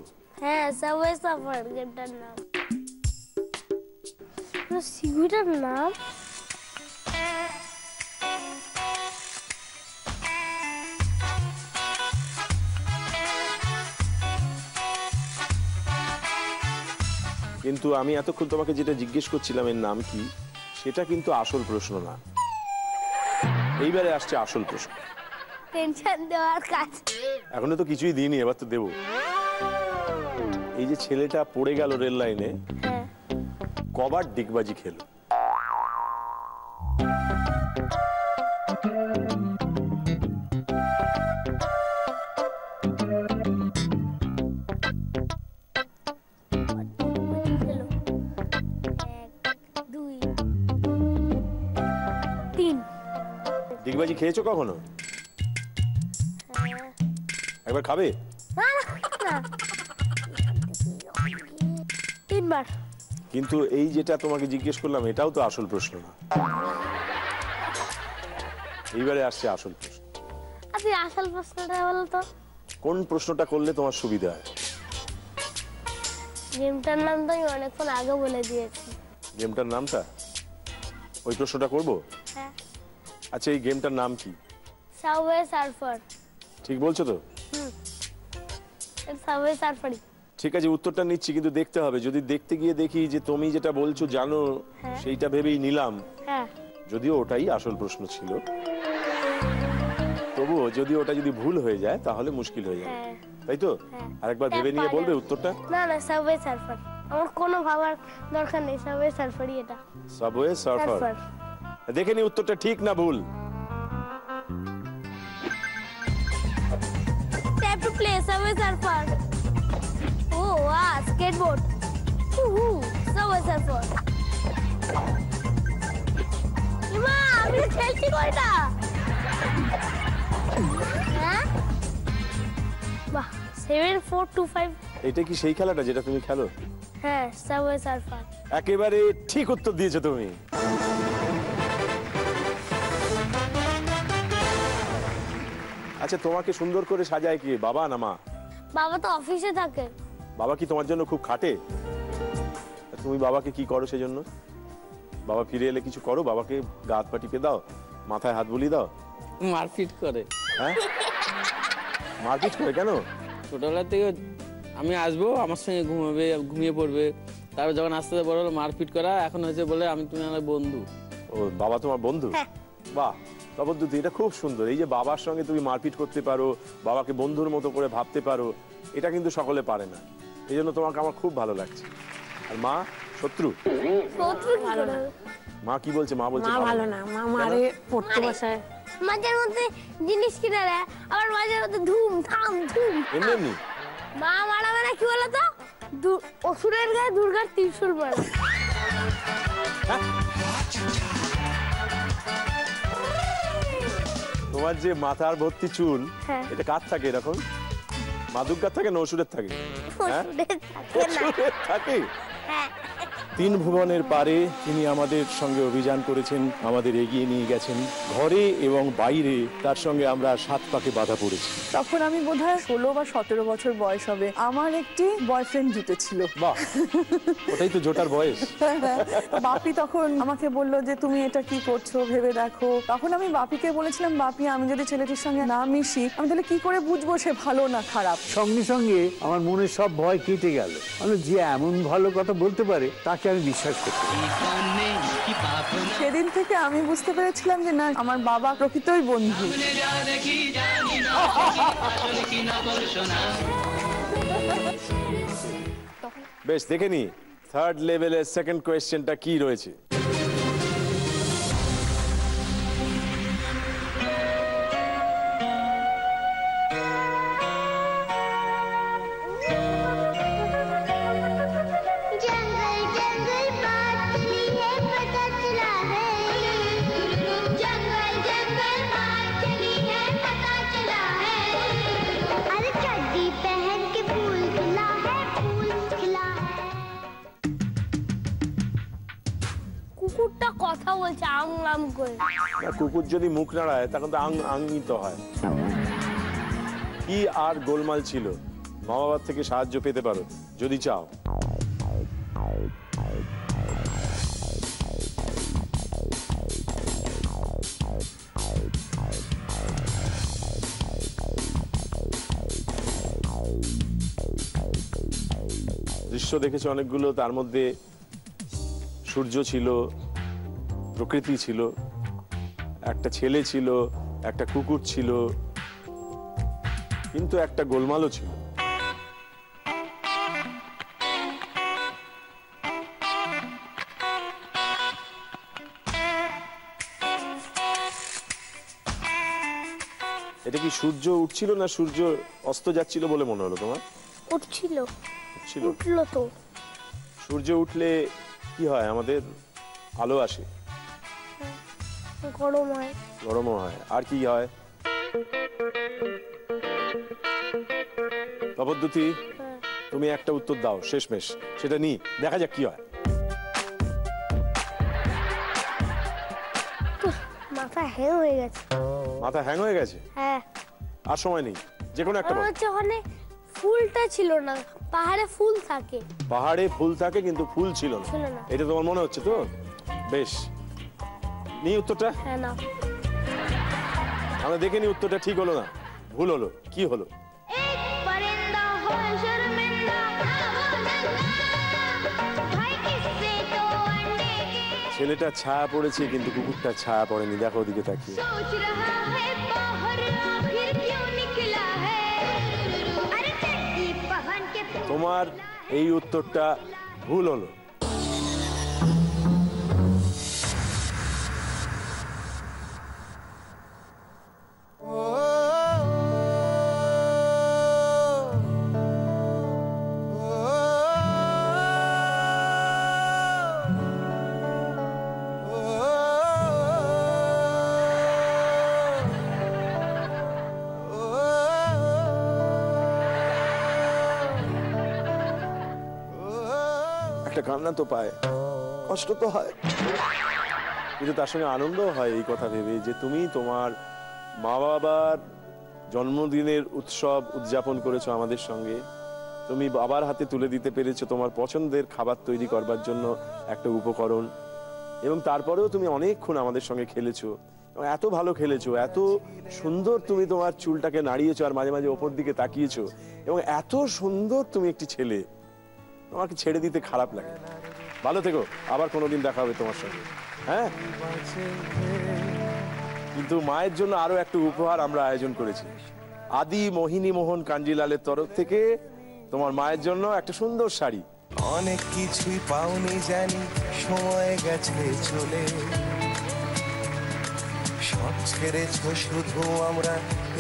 হ্যাঁ, সাবওয়ে সার্ফার গেমটার নাম। সিকিউরিটির নাম? কিন্তু আমি এতক্ষণ তোমাকে যেটা জিজ্ঞেস করছিলাম এর নাম কি, সেটা কিন্তু আসল প্রশ্ন না। এইবারে আসছে আসল প্রশ্ন। টেনশন দেওয়ার কাজ। এখনো তো কিছুই দিইনি, এবার তো দেবো। এই যে ছেলেটা পড়ে গেল রেল লাইনে, হ্যাঁ। কবার ডিগবাজি খেলো? ডিগবাজি খেয়েছো কখনো? একবার খাবে? তিনবার। কিন্তু এই যেটা তোমাকে জিজ্ঞেস করলাম এটাও তো আসল প্রশ্ন না। এইবারে আসছে আসল প্রশ্ন। আপনি আসল প্রশ্নটা বলো তো। কোন প্রশ্নটা করলে তোমার সুবিধা হয়? গেমটার নাম তো আমি অনেকক্ষণ আগে বলে দিয়েছি। গেমটার নামটা? ওই প্রশ্নটা করবো? হ্যাঁ। আচ্ছা, এই গেমটার নাম কি? Subway surfer. ঠিক বলছো তো? সাবওয়ে সার্ফারই। ঠিক আছে, উত্তরটা নিচ্ছি, কিন্তু দেখতে হবে। যদি দেখতে গিয়ে দেখি যে তুমি যেটা বলছো জানো, সেইটা ভেবেই নিলাম। হ্যাঁ। যদিও ওটাই আসল প্রশ্ন ছিল, তবুও যদি ওটা যদি ভুল হয়ে যায় তাহলে মুশকিল হয়ে যাবে, তাই তো? আরেকবার ভেবে নিয়ে বলবে উত্তরটা। না না, সাবওয়ে সার্ফার। আমার কোনো ভাবার দরকার নেই, সাবওয়ে সার্ফারই এটা। Subway Surfer. দেখে নি উত্তরটা ঠিক না ভুল। Tap to play Subway Surfer. Oh wow, skateboard. Subway Surfer. ইমা, আমি খেলছি কয়টা? হ্যাঁ? বাহ, 7 4 2 5 এটা কি সেই খেলাটা যেটা তুমি খেলো? হ্যাঁ, সাবওয়ে সার্ফার। একেবারে ঠিক উত্তর দিয়েছো তুমি। আচ্ছা, তোমাকে সুন্দর করে সাজায় কি, বাবা না মা? বাবা তো অফিসে থাকে। বাবা কি তোমার জন্য খুব খাটে? তুমি বাবাকে কি করো সেজন্য? বাবা ফিরে এলে কিছু করো? বাবাকে গা হাত পা টিপে দাও, মাথায় হাত বুলিয়ে দাও? মারপিট করে। হ্যাঁ, মারপিট করে কেন? ছোটবেলা থেকে আমি আসবো, আমার সঙ্গে ঘুমাবে, ঘুমিয়ে পড়বে, তারপর যখন আস্তে আস্তে বড় হলো মারপিট করা, এখন হচ্ছে বলে আমি তুমি আমার বন্ধু। ও, বাবা তোমার বন্ধু? বাহ, তপদ্যুতি, এটা খুব সুন্দর। এই যে বাবার সঙ্গে তুমি মারপিট করতে পারো, বাবাকে বন্ধুর মতো করে ভাবতে পারো, এটা কিন্তু সকলে পারে না। এই জন্য তোমাকে আমার খুব ভালো লাগছে। আর মা শত্রু? শত্রু কি করে? মা কি বলছে? মা বলছে মা ভালো না, মা মারে, পড়তে বসায়, মাঝে মধ্যে জিনিস কিনে দেয়, আবার মাঝে মধ্যে ধুম ধাম ধুম। এমনি এমনি মা মারা মানে কি বলতো, অসুরের গায়ে দুর্গার ত্রিশূল মারা। তোমার যে মাথার ভর্তি চুল, হ্যাঁ। এটা কার থাকে এরকম? মা দুর্গার থাকে না অসুরের থাকে? হ্যাঁ? অসুরের থাকে না। অসুরের থাকে। হ্যাঁ। 3 ভুবনের পারে তিনি আমাদের সঙ্গে অভিযান করেছেন, আমাদের এগিয়ে নিয়ে গেছেন। ঘরে এবং বাইরে তার সঙ্গে আমরা 7 পাকে বাধা পড়েছি। তখন আমি বোধহয় 16 বা 17 বছর বয়স হবে। আমার একটি বয়ফ্রেন্ড জুটেছিল। বাহ, ওটাই তো জোটার বয়স। বাপি তখন আমাকে বলল যে তুমি এটা কি করছো, ভেবে দেখো। তখন আমি বাপিকে বলেছিলাম, বাপি আমি যদি ছেলেটির সঙ্গে না মিশি, আমি তাহলে কি করে বুঝবো সে ভালো না খারাপ। সঙ্গে সঙ্গে আমার মনের সব ভয় কেটে গেল। মানে যে এমন ভালো কথা বলতে পারে তাকে আমি বিশ্বাস করতে পারি। সেদিন থেকে আমি বুঝতে পেরেছিলাম যে না, আমার বাবা প্রকৃতই বন্ধু। বেশ, দেখে নি 3rd লেভেলের 2nd কোয়েশ্চেনটা কি রয়েছে। কুকুরটা কথা বলছে আং আং করে। না, কুকুর যদি মুখ নাড়ায় তখন তো আঙিত হয়। কি আর গোলমাল ছিল? মা বাবার থেকে সাহায্য পেতে পারো যদি চাও। দৃশ্য দেখেছো অনেকগুলো, তার মধ্যে সূর্য ছিল, প্রকৃতি ছিল, একটা ছেলে ছিল, একটা কুকুর ছিল, কিন্তু একটা গোলমালও ছিল। এটা কি সূর্য উঠছিল না সূর্য অস্ত যাচ্ছিল বলে মনে হলো তোমার? উঠছিল। উঠছিল? উঠলো তো। সূর্য উঠলে কি হয়? আমাদের আলো আসে, গরম হয়, গরমও হয়, আর কি হয়? তপদ্যুতি, তুমি একটা উত্তর দাও শেষমেশ, সেটা নি দেখা যাক কি হয়। মাথা হ্যাং হয়ে গেছে। মাথা হ্যাং হয়ে গেছে? হ্যাঁ। আর সময় নেই, যে কোনো একটা বলো। ওখানে ফুলটা ছিল না, পাহাড়ে ফুল থাকে। পাহাড়ে ফুল থাকে কিন্তু ফুল ছিল না, ছিল না। এটা তোমার মনে হচ্ছে তো? বেশ, নি উত্তরটা। হ্যাঁ, না আমরা দেখে নি উত্তরটা ঠিক হলো না ভুল হলো, কি হলো? ছেলেটা ছায়া পড়েছে কিন্তু কুকুরটা ছায়া পড়েনি। দেখো ওদিকে তাকিয়ে। তোমার এই উত্তরটা ভুল হলো। একটা কান্না তো পায়, কষ্ট তো হয়, কিন্তু তার সঙ্গে আনন্দও হয় এই কথা ভেবে যে তুমি তোমার মা বাবার জন্মদিনের উৎসব উদযাপন করেছো আমাদের সঙ্গে। তুমি বাবার হাতে তুলে দিতে পেরেছো তোমার পছন্দের খাবার তৈরি করবার জন্য একটা উপকরণ, এবং তারপরেও তুমি অনেকক্ষণ আমাদের সঙ্গে খেলেছো, এবং এত ভালো খেলেছো, এত সুন্দর তুমি তোমার চুলটাকে নাড়িয়েছো আর মাঝে মাঝে ওপর দিকে তাকিয়েছো, এবং এত সুন্দর তুমি একটি ছেলে, তোমাকে ছেড়ে দিতে খারাপ লাগে। ভালো থেকো, আবার কোনোদিন দেখা হবে তোমার সঙ্গে। হ্যাঁ, কিন্তু মায়ের জন্য আরো একটা উপহার আমরা আয়োজন করেছি। আদি মোহিনী মোহন কাঞ্জিলালের তরফ থেকে তোমার মায়ের জন্য একটা সুন্দর শাড়ি। অনেক কিছুই পাওনি জানি, সময় গেছে চলে, সব ছেড়েছো শুধু আমরা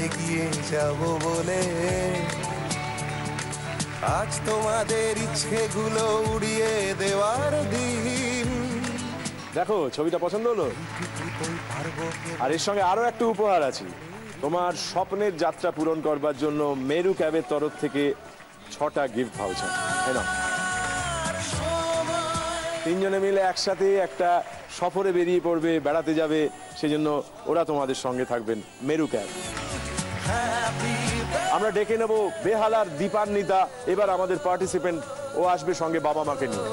এগিয়ে যাব বলে। আজ তোমাদের ইচ্ছেগুলো উড়িয়ে দেওয়ার দিন। দেখো ছবিটা পছন্দ হলো? আর এর সঙ্গে আরো একটা উপহার আছে, তোমার স্বপ্নের যাত্রা পূরণ করবার জন্য মেরু ক্যাবের তরফ থেকে 6টা গিফট ভাউচার। তিনজনে মিলে একসাথে একটা সফরে বেরিয়ে পড়বে, বেড়াতে যাবে, সেজন্য ওরা তোমাদের সঙ্গে থাকবেন মেরু ক্যাব। আমরা ডেকে নেব বেহালার দীপান্বিতা, এবার আমাদের পার্টিসিপেন্ট, ও আসবে সঙ্গে বাবা মাকে নিয়ে।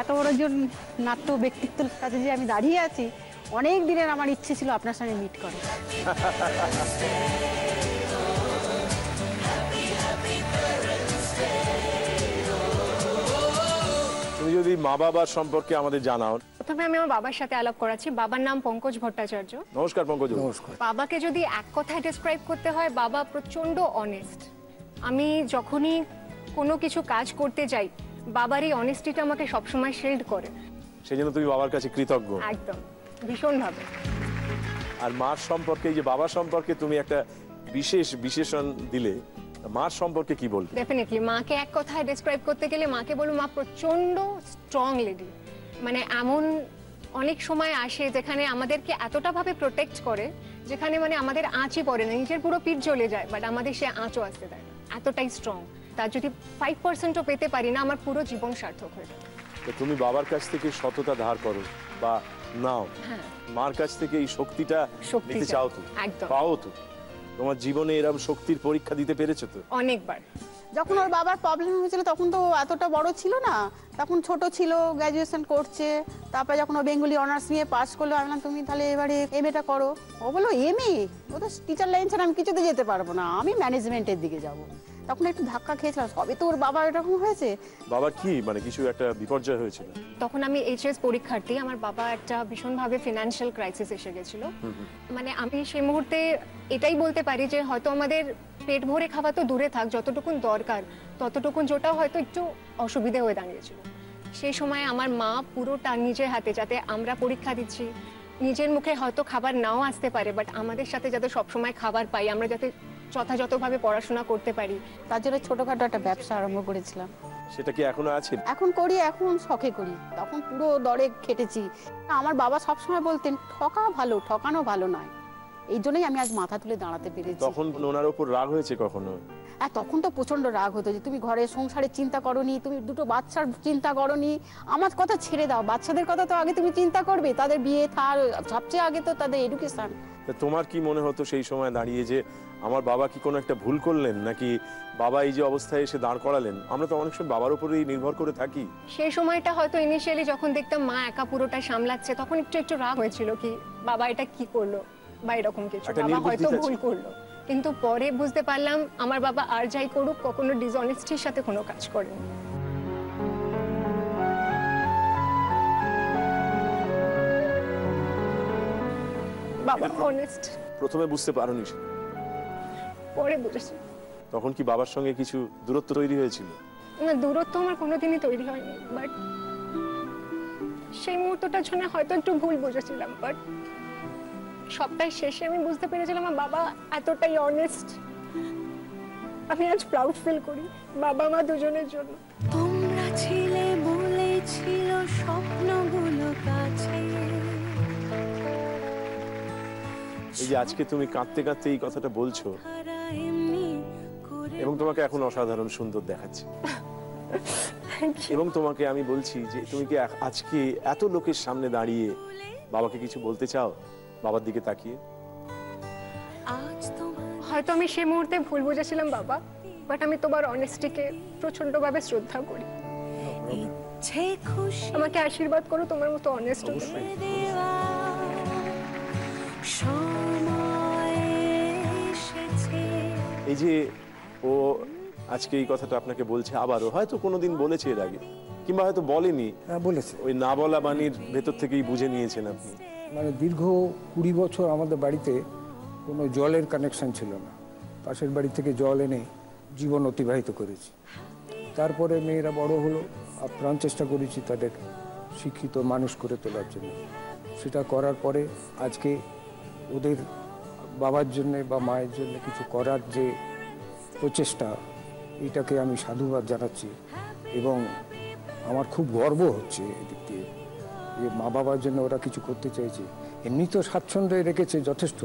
এত বড় একজন নাট্য ব্যক্তিত্বের কাছে যে আমি দাঁড়িয়ে আছি, অনেক দিনের আমার ইচ্ছে ছিল আপনার সঙ্গে মিট করার। তুমি যদি মা বাবার সম্পর্কে আমাদের জানাও। প্রথমে আমি আমার বাবার সাথে আলাপ করাচ্ছি। বাবার নাম পঙ্কজ ভট্টাচার্য। নমস্কার পঙ্কজ। নমস্কার। বাবাকে যদি এক কথায় ডেসক্রাইব করতে হয়, বাবা প্রচন্ড অনেস্ট। আমি যখনই কোনো কিছু কাজ করতে যাই, বাবার এই অনেস্টিটা আমাকে সবসময় শিল্ড করে। সেজন্য তুমি বাবার কাছে কৃতজ্ঞ। একদম, ভীষণভাবে। আর মার সম্পর্কে, এই যে বাবা সম্পর্কে তুমি একটা বিশেষ বিশেষণ দিলে, মার সম্পর্কে কি বলবে? ডেফিনেটলি মাকে এক কথায় ডেসক্রাইব করতে গেলে মাকে বলবো মা প্রচন্ড স্ট্রং লেডি। মানে এমন অনেক সময় আসে যেখানে আমাদেরকে এতটা ভাবে প্রোটেক্ট করে, যেখানে মানে আমাদের আঁচই পড়ে না, নিজের পুরো পিঠ জ্বলে যায়, বাট আমাদের সে আঁচও আসতে দেয় না, এতটাই স্ট্রং। তার যদি 5%ও পেতে পারি না, আমার পুরো জীবন সার্থক হয়ে যায়। তুমি বাবার কাছ থেকে সততা ধার করো বা নাও, মার কাছ থেকে এই শক্তিটা নিতে চাও তো, পাও তো? তোমার জীবনে এরকম শক্তির পরীক্ষা দিতে পেরেছো তো? অনেকবার। যখন ওর বাবার প্রবলেম হয়েছিল তখন তো এতটা বড় ছিল না, তখন ছোট ছিল, গ্র্যাজুয়েশন করছে। তারপরে যখন ও বেঙ্গলি অনার্স নিয়ে পাস করলো, আমি বললাম তুমি তাহলে এবারে এমএটা করো। ও বললো এমএ? ও তো টিচার লাইন ছাড়া আমি কিছুতে যেতে পারবো না, আমি ম্যানেজমেন্টের দিকে যাব। তখন একটু ধাক্কা খেয়েছিলাম, সবে তো ওর বাবার এরকম হয়েছে। বাবার কি মানে কিছু একটা বিপর্যয় হয়েছিল? তখন আমি এইচএস পরীক্ষার্থী, আমার বাবা একটা ভীষণভাবে ফিনান্সিয়াল ক্রাইসিস এসে গেছিল। মানে আমি সেই মুহূর্তে এটাই বলতে পারি যে হয়তো আমাদের পেট ভরে খাওয়া তো দূরে থাক, যতটুকুন দরকার ততটুকুন যেটাও হয়তো একটু অসুবিধে হয়ে দাঁড়িয়েছিল। সেই সময় আমার মা পুরোটা নিজের হাতে, যাতে আমরা পরীক্ষা দিচ্ছি, নিজের মুখে হয়তো খাবার নাও আসতে পারে, বাট আমাদের সাথে যাতে সবসময় খাবার পাই, আমরা যাতে যথাযথভাবে পড়াশোনা করতে পারি, তার জন্য ছোটখাটো একটা ব্যবসা আরম্ভ করেছিলাম। সেটা কি এখনো আছে? এখন করি, এখন শখে করি, তখন পুরো দরে খেটেছি। আমার বাবা সবসময় বলতেন ঠকা ভালো, ঠকানো ভালো নয়। এই জন্যই আমি আজ মাথা তুলে দাঁড়াতে পেরেছি। তখন ওনার উপর রাগ হয়েছে কখনো? হ্যাঁ, তখন তো প্রচন্ড রাগ হতো যে তুমি ঘরে সংসারের চিন্তা করনি, তুমি দুটো বাচ্চার চিন্তা করনি। আমার কথা ছেড়ে দাও, বাচ্চাদের কথা তো আগে তুমি চিন্তা করবে, তাদের বিয়ে থার, সবচেয়ে আগে তো তাদের এডুকেশন। তোমার কি মনে হতো সেই সময় দাঁড়িয়ে যে আমার বাবা কি কোনো একটা ভুল করলেন, নাকি বাবা এই যে অবস্থায় এসে দাঁড় করালেন? আমরা তো অনেক সময় বাবার উপরেই নির্ভর করে থাকি। সেই সময়টা হয়তো ইনিশিয়ালি যখন দেখতাম মা একা পুরোটা সামলাচ্ছে, তখন একটু একটু রাগ হয়েছিল কি বাবা এটা কি করলো বা এরকম কিছু, বাবা হয়তো ভুল করলো। কিন্তু পরে বুঝতে পারলাম আমার বাবা আর যাই করুক কখনো ডিসঅনেস্টির সাথে কোনো কাজ করেনি। বাবা অনেস্ট। প্রথমে বুঝতে পারোনি, পরে বুঝেছি। তখন কি বাবার সঙ্গে কিছু দূরত্ব তৈরি হয়েছিল? না, দূরত্ব আমার কোনোদিনই তৈরি হয়নি, বাট সেই মুহূর্তটার জন্য হয়তো একটু ভুল বুঝেছিলাম, বাট সবটাই শেষে আমি বুঝতে পেরেছিলাম আমার বাবা এতটাই অনেস্ট। আমি আজ প্রাউড ফিল করি বাবা মা দুজনের জন্য। তোমরা ছিলে বলেছিল স্বপ্নগুলো কাছে। এই যে আজকে তুমি কাঁদতে কাঁদতে এই কথাটা বলছো, এবং তোমাকে এখন অসাধারণ সুন্দর দেখাচ্ছে। এবং তোমাকে আমি বলছি যে তুমি কি আজকে এত লোকের সামনে দাঁড়িয়ে বাবাকে কিছু বলতে চাও, বাবার দিকে তাকিয়ে? হয়তো আমি সেই মুহূর্তে ভুল বুঝেছিলাম বাবা, বাট আমি তোমার অনেস্টিকে প্রচন্ডভাবে শ্রদ্ধা করি। আমাকে আশীর্বাদ করো তোমার মতো অনেস্ট হতে। এই যে ও আজকে এই কথাটা আপনাকে বলছে, আবারও হয়তো কোনোদিন বলেছে এর আগে, কিংবা হয়তো বলেনি, বলেছে। ওই না বলা বাণীর ভেতর থেকেই বুঝে নিয়েছেন আপনি। মানে দীর্ঘ 20 বছর আমাদের বাড়িতে কোনো জলের কানেকশন ছিল না, পাশের বাড়ি থেকে জল এনে জীবন অতিবাহিত করেছি। তারপরে মেয়েরা বড় হলো, আপ্রাণ চেষ্টা করেছি তাদের শিক্ষিত মানুষ করে তোলার জন্য। সেটা করার পরে আজকে ওদের বাবার জন্যে বা মায়ের জন্য কিছু করার যে প্রচেষ্টা, এটাকে আমি সাধুবাদ জানাচ্ছি এবং আমার খুব গর্ব হচ্ছে এদিক দিয়ে যে মা বাবার জন্য ওরা কিছু করতে চাইছে। এমনি তো স্বাচ্ছন্দ্যে রেখেছে যথেষ্ট।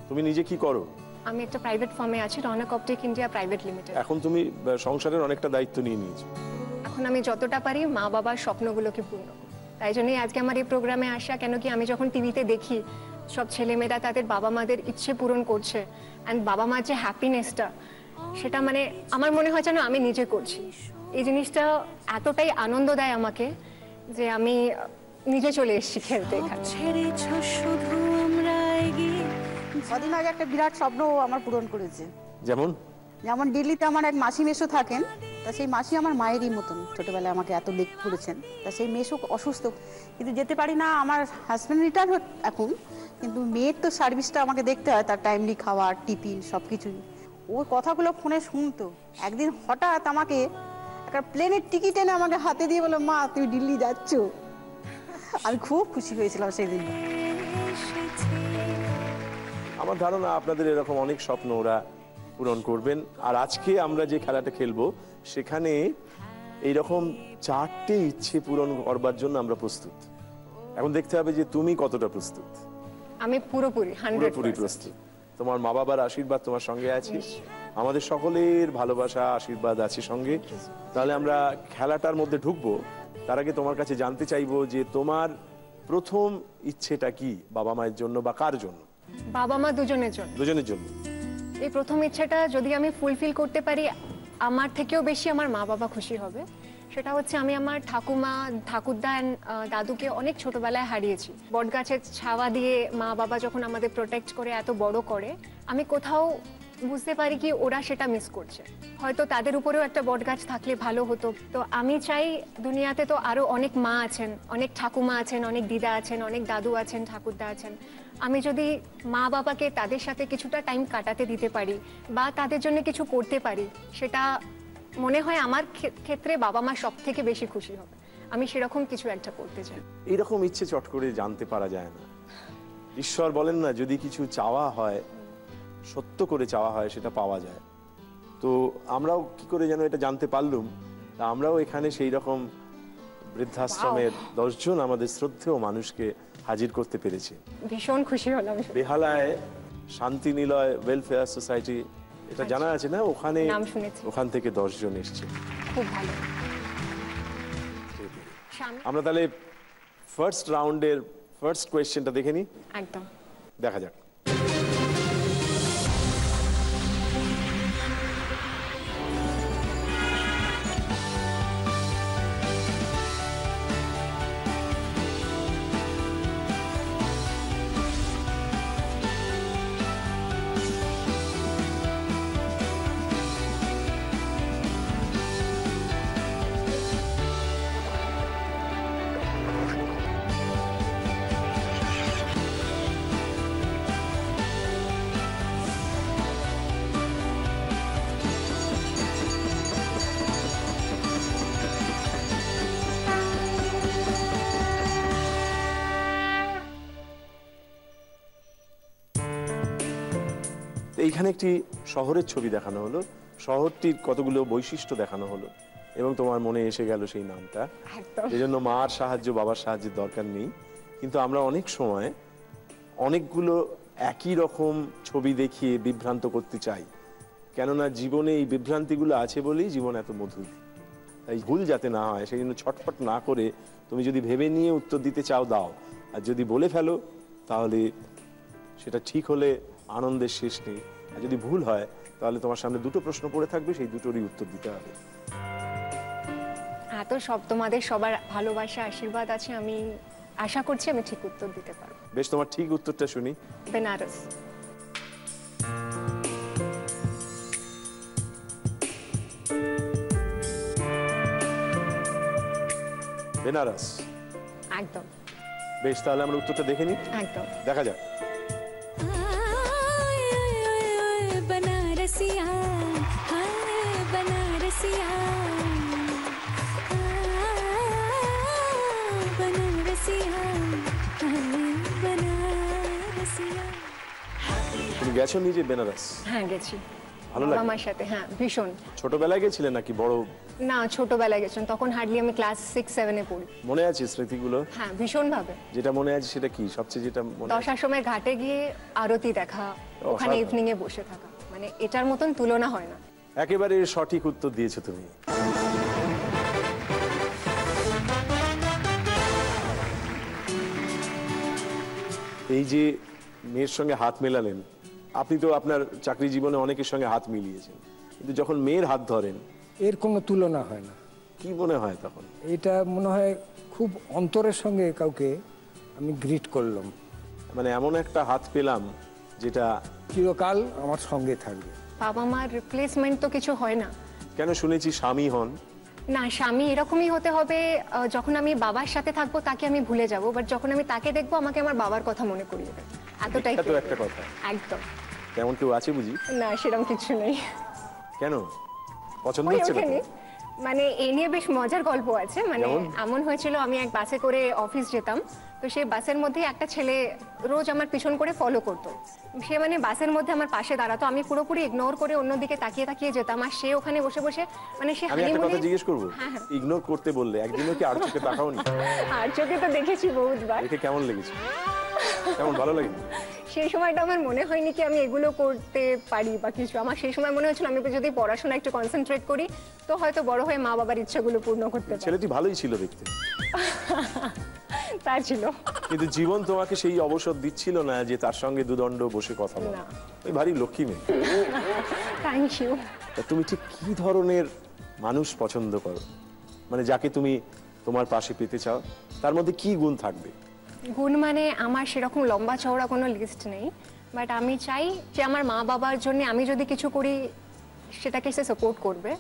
তুমি নিজে কি করো? আমি একটা প্রাইভেট ফার্মে আছি, Ronak Optic India Private Limited. এখন তুমি সংসারের অনেকটা দায়িত্ব নিয়ে নিয়েছো। এখন আমি যতটা পারি মা বাবার স্বপ্নগুলোকে পূর্ণ করি। তাই জন্যই আজকে আমার এই প্রোগ্রামে আসা, কেন কি আমি যখন টিভিতে দেখি সব ছেলেমেয়েরা তাদের বাবা মাদের ইচ্ছে পূরণ করছে, অ্যান্ড বাবা মার যে হ্যাপিনেসটা, সেটা মানে আমার মনে হয় যেন আমি নিজে করছি। এই জিনিসটা এতটাই আনন্দ দেয় আমাকে যে আমি নিজে চলে এসেছি খেলতে এখানে। কদিন আগে একটা বিরাট স্বপ্ন আমার পূরণ করেছে। যেমন? যেমন দিল্লিতে আমার এক মাসি মেসো থাকেন, তা সেই মাসি আমার মায়েরই মতন, ছোটবেলায় আমাকে এত দেখে করেছেন। তা সেই মেসো অসুস্থ, কিন্তু যেতে পারি না। আমার হাজব্যান্ড রিটায়ার এখন, কিন্তু মেয়ের তো সার্ভিসটা আমাকে দেখতে হয়, তার টাইমলি খাওয়া, টিফিন সব কিছুই। ওর কথাগুলো ফোনে শুনতো। একদিন হঠাৎ আমাকে একটা প্লেনের টিকিট এনে আমাকে হাতে দিয়ে বললো, মা তুমি দিল্লি যাচ্ছ। আমি খুব খুশি হয়েছিলাম সেই দিন। আমার ধারণা আপনাদের এরকম অনেক স্বপ্ন ওরা পূরণ করবেন। আর আজকে আমরা যে খেলাটা খেলবো সেখানে এইরকম 4টে ইচ্ছে পূরণ করবার জন্য আমরা প্রস্তুত। এখন দেখতে হবে যে তুমি কতটা প্রস্তুত। আমি পুরোপুরি 100% প্রস্তুত। তোমার মা বাবার আশীর্বাদ তোমার সঙ্গে আছে, আমাদের সকলের ভালোবাসা আশীর্বাদ আছে সঙ্গে। তাহলে আমরা খেলাটার মধ্যে ঢুকবো। তার আগে তোমার কাছে জানতে চাইবো যে তোমার প্রথম ইচ্ছেটা কি, বাবা মায়ের জন্য বা কার জন্য? বাবা মা দুজনের জন্য। দুজনের জন্য। এই প্রথম ইচ্ছেটা যদি আমি ফুলফিল করতে পারি, আমার থেকেও বেশি আমার মা বাবা খুশি হবে। সেটা হচ্ছে আমি আমার ঠাকুমা, ঠাকুরদা, দাদুকে অনেক ছোটবেলায় হারিয়েছি। বটগাছের ছাওয়া দিয়ে মা বাবা যখন আমাদের প্রোটেক্ট করে এত বড় করে, আমি কোথাও বুঝতে পারি কি ওরা সেটা মিস করছে। হয়তো তাদের উপরেও একটা বটগাছ থাকলে ভালো হতো। তো আমি চাই দুনিয়াতে তো আরো অনেক মা আছেন, অনেক ঠাকুমা আছেন, অনেক দিদা আছেন, অনেক দাদু আছেন, ঠাকুরদা আছেন। আমি যদি মা বাবাকে তাদের সাথে কিছুটা টাইম কাটাতে দিতে পারি বা তাদের জন্য কিছু করতে পারি, সেটা মনে হয় আমার ক্ষেত্রে বাবা মা সব থেকে বেশি খুশি হবে। আমি সেরকম কিছু একটা করতে চাই। এইরকম ইচ্ছে চট করে জানতে পারা যায় না। ঈশ্বর বলেন না, যদি কিছু চাওয়া হয়, সত্য করে চাওয়া হয়, সেটা পাওয়া যায়। তো আমরাও কি করে যেন এটা জানতে পারলুম। তা আমরাও এখানে সেই রকম বৃদ্ধাশ্রমের 10 জন আমাদের শ্রদ্ধেয় মানুষকে হাজির করতে পেরেছি। ভীষণ খুশি হলাম। বেহালায় শান্তি নিলয় ওয়েলফেয়ার সোসাইটি, এটা জানা আছে না? ওখানে ওখান থেকে 10 জন এসছে। খুব ভালো। আমরা তাহলে ফার্স্ট রাউন্ডের ফার্স্ট কোয়েশ্চেনটা দেখে নিই। একদম দেখা যাক। এইখানে একটি শহরের ছবি দেখানো হলো, শহরটির কতগুলো বৈশিষ্ট্য দেখানো হলো এবং তোমার মনে এসে গেল সেই নামটা। এই জন্য মার সাহায্য, বাবার সাহায্যের দরকার নেই। কিন্তু আমরা অনেক সময় অনেকগুলো একই রকম ছবি দেখিয়ে বিভ্রান্ত করতে চাই। কেননা জীবনে এই বিভ্রান্তিগুলো আছে বলেই জীবন এত মধুর। তাই ভুল যাতে না হয় সেই জন্য ছটফট না করে তুমি যদি ভেবে নিয়ে উত্তর দিতে চাও দাও, আর যদি বলে ফেলো তাহলে সেটা ঠিক হলে আনন্দের শেষ নেই, আর যদি ভুল হয় তাহলে তোমার সামনে দুটো প্রশ্ন পড়ে থাকবে, সেই দুটোরই উত্তর দিতে হবে। এত সব তোমাদের সবার ভালোবাসা আশীর্বাদ আছে, আমি আশা করছি আমি ঠিক উত্তর দিতে পারবো। বেশ, তোমার ঠিক উত্তরটা শুনি। বেনারস। বেনারস একদম। বেশ, তাহলে আমরা উত্তরটা দেখে নিই। একদম, দেখা যাক। बनारसिया हाय बनारसिया बनारसिया हाय बनारसिया। তুমি গেছো নিজে বেনারস? হ্যাঁ গেছি, ভালো লাগে? আমার সাথে। হ্যাঁ ভীষণ। ছোটবেলায় গেছিলে নাকি বড়? না, ছোটবেলায় গেছিলাম, তখন হার্ডলি আমি ক্লাস 6-7 এ পড়ি। মনে আছে স্মৃতিগুলো? হ্যাঁ ভীষণ ভাবে। যেটা মনে আছে সেটা কি সবচেয়ে যেটা মনে আছে? দশাশ্রমের ঘাটে গিয়ে আরতি দেখা, ওখানে ইভিনিং এ বসে থাকা, মানে এটার মতন তুলনা হয় না। একেবারে সঠিক উত্তর দিয়েছো তুমি। এই যে মেয়ের সঙ্গে হাত মেলালেন, আপনি তো আপনার চাকরি জীবনে অনেকের সঙ্গে হাত মিলিয়েছেন, কিন্তু যখন মেয়ের হাত ধরেন এর কোনো তুলনা হয় না। কি মনে হয় তখন? এটা মনে হয় খুব অন্তরের সঙ্গে কাউকে আমি গ্রিট করলাম, মানে এমন একটা হাত পেলাম যেটা চিরকাল আমার সঙ্গে থাকবে। বাবা মার রিপ্লেসমেন্ট তো কিছু হয় না। কেন শুনেছি স্বামী হন? না, স্বামী এরকমই হতে হবে, যখন আমি বাবার সাথে থাকবো তাকে আমি ভুলে যাব, বাট যখন আমি তাকে দেখবো আমাকে আমার বাবার কথা মনে করিয়ে দেবে, এতটাই। তো একটা কথা। একদম। তেমন কেউ আছে বুঝি? না, সেরকম কিছু নেই। কেন পছন্দ হচ্ছে না? মানে এ নিয়ে বেশ মজার গল্প আছে। মানে এমন হয়েছিল, আমি এক বাসে করে অফিস যেতাম, তো সেই বাসের মধ্যে একটা ছেলে রোজ আমার পিছন করে ফলো করতো। সে মানে বাসের মধ্যে আমার পাশে দাঁড়াতো, আমি পুরোপুরি ইগনোর করে অন্যদিকে তাকিয়ে তাকিয়ে যেতাম, আর সে ওখানে বসে বসে মানে সে আমি একটা কথা জিজ্ঞেস করবো, ইগনোর করতে বললে একদিনও কি আর চোখে তাকাওনি? আর চোখে তো দেখেছি বহুতবার। দেখে কেমন লেগেছে? কেমন ভালো লাগে? সেই সময়টা আমার মনে হয়নি কি আমি এগুলো করতে পারি বা কিছু। আমার সেই সময় মনে হচ্ছিল আমি যদি পড়াশোনা একটু কনসেন্ট্রেট করি তো হয়তো বড় হয়ে মা বাবার ইচ্ছাগুলো পূর্ণ করতে পারি। ছেলেটি ভালোই ছিল দেখতে। তা ছিল, কিন্তু জীবন তোমাকে সেই অবসর দিচ্ছিল না যে তার সঙ্গে দুদণ্ড বসে কথা বলা। ওই ভারী লক্ষ্মী মেয়ে। Thank you. তুমি ঠিক কি ধরনের মানুষ পছন্দ করো, মানে যাকে তুমি তোমার পাশে পেতে চাও, তার মধ্যে কি গুণ থাকবে? গুণ মানে আমার সেরকম লম্বা চওড়া কোনো লিস্ট নেই, বাট আমি চাই যে আমার মা বাবার জন্য আমি যদি কিছু করি সেটাকে সে সাপোর্ট করবে।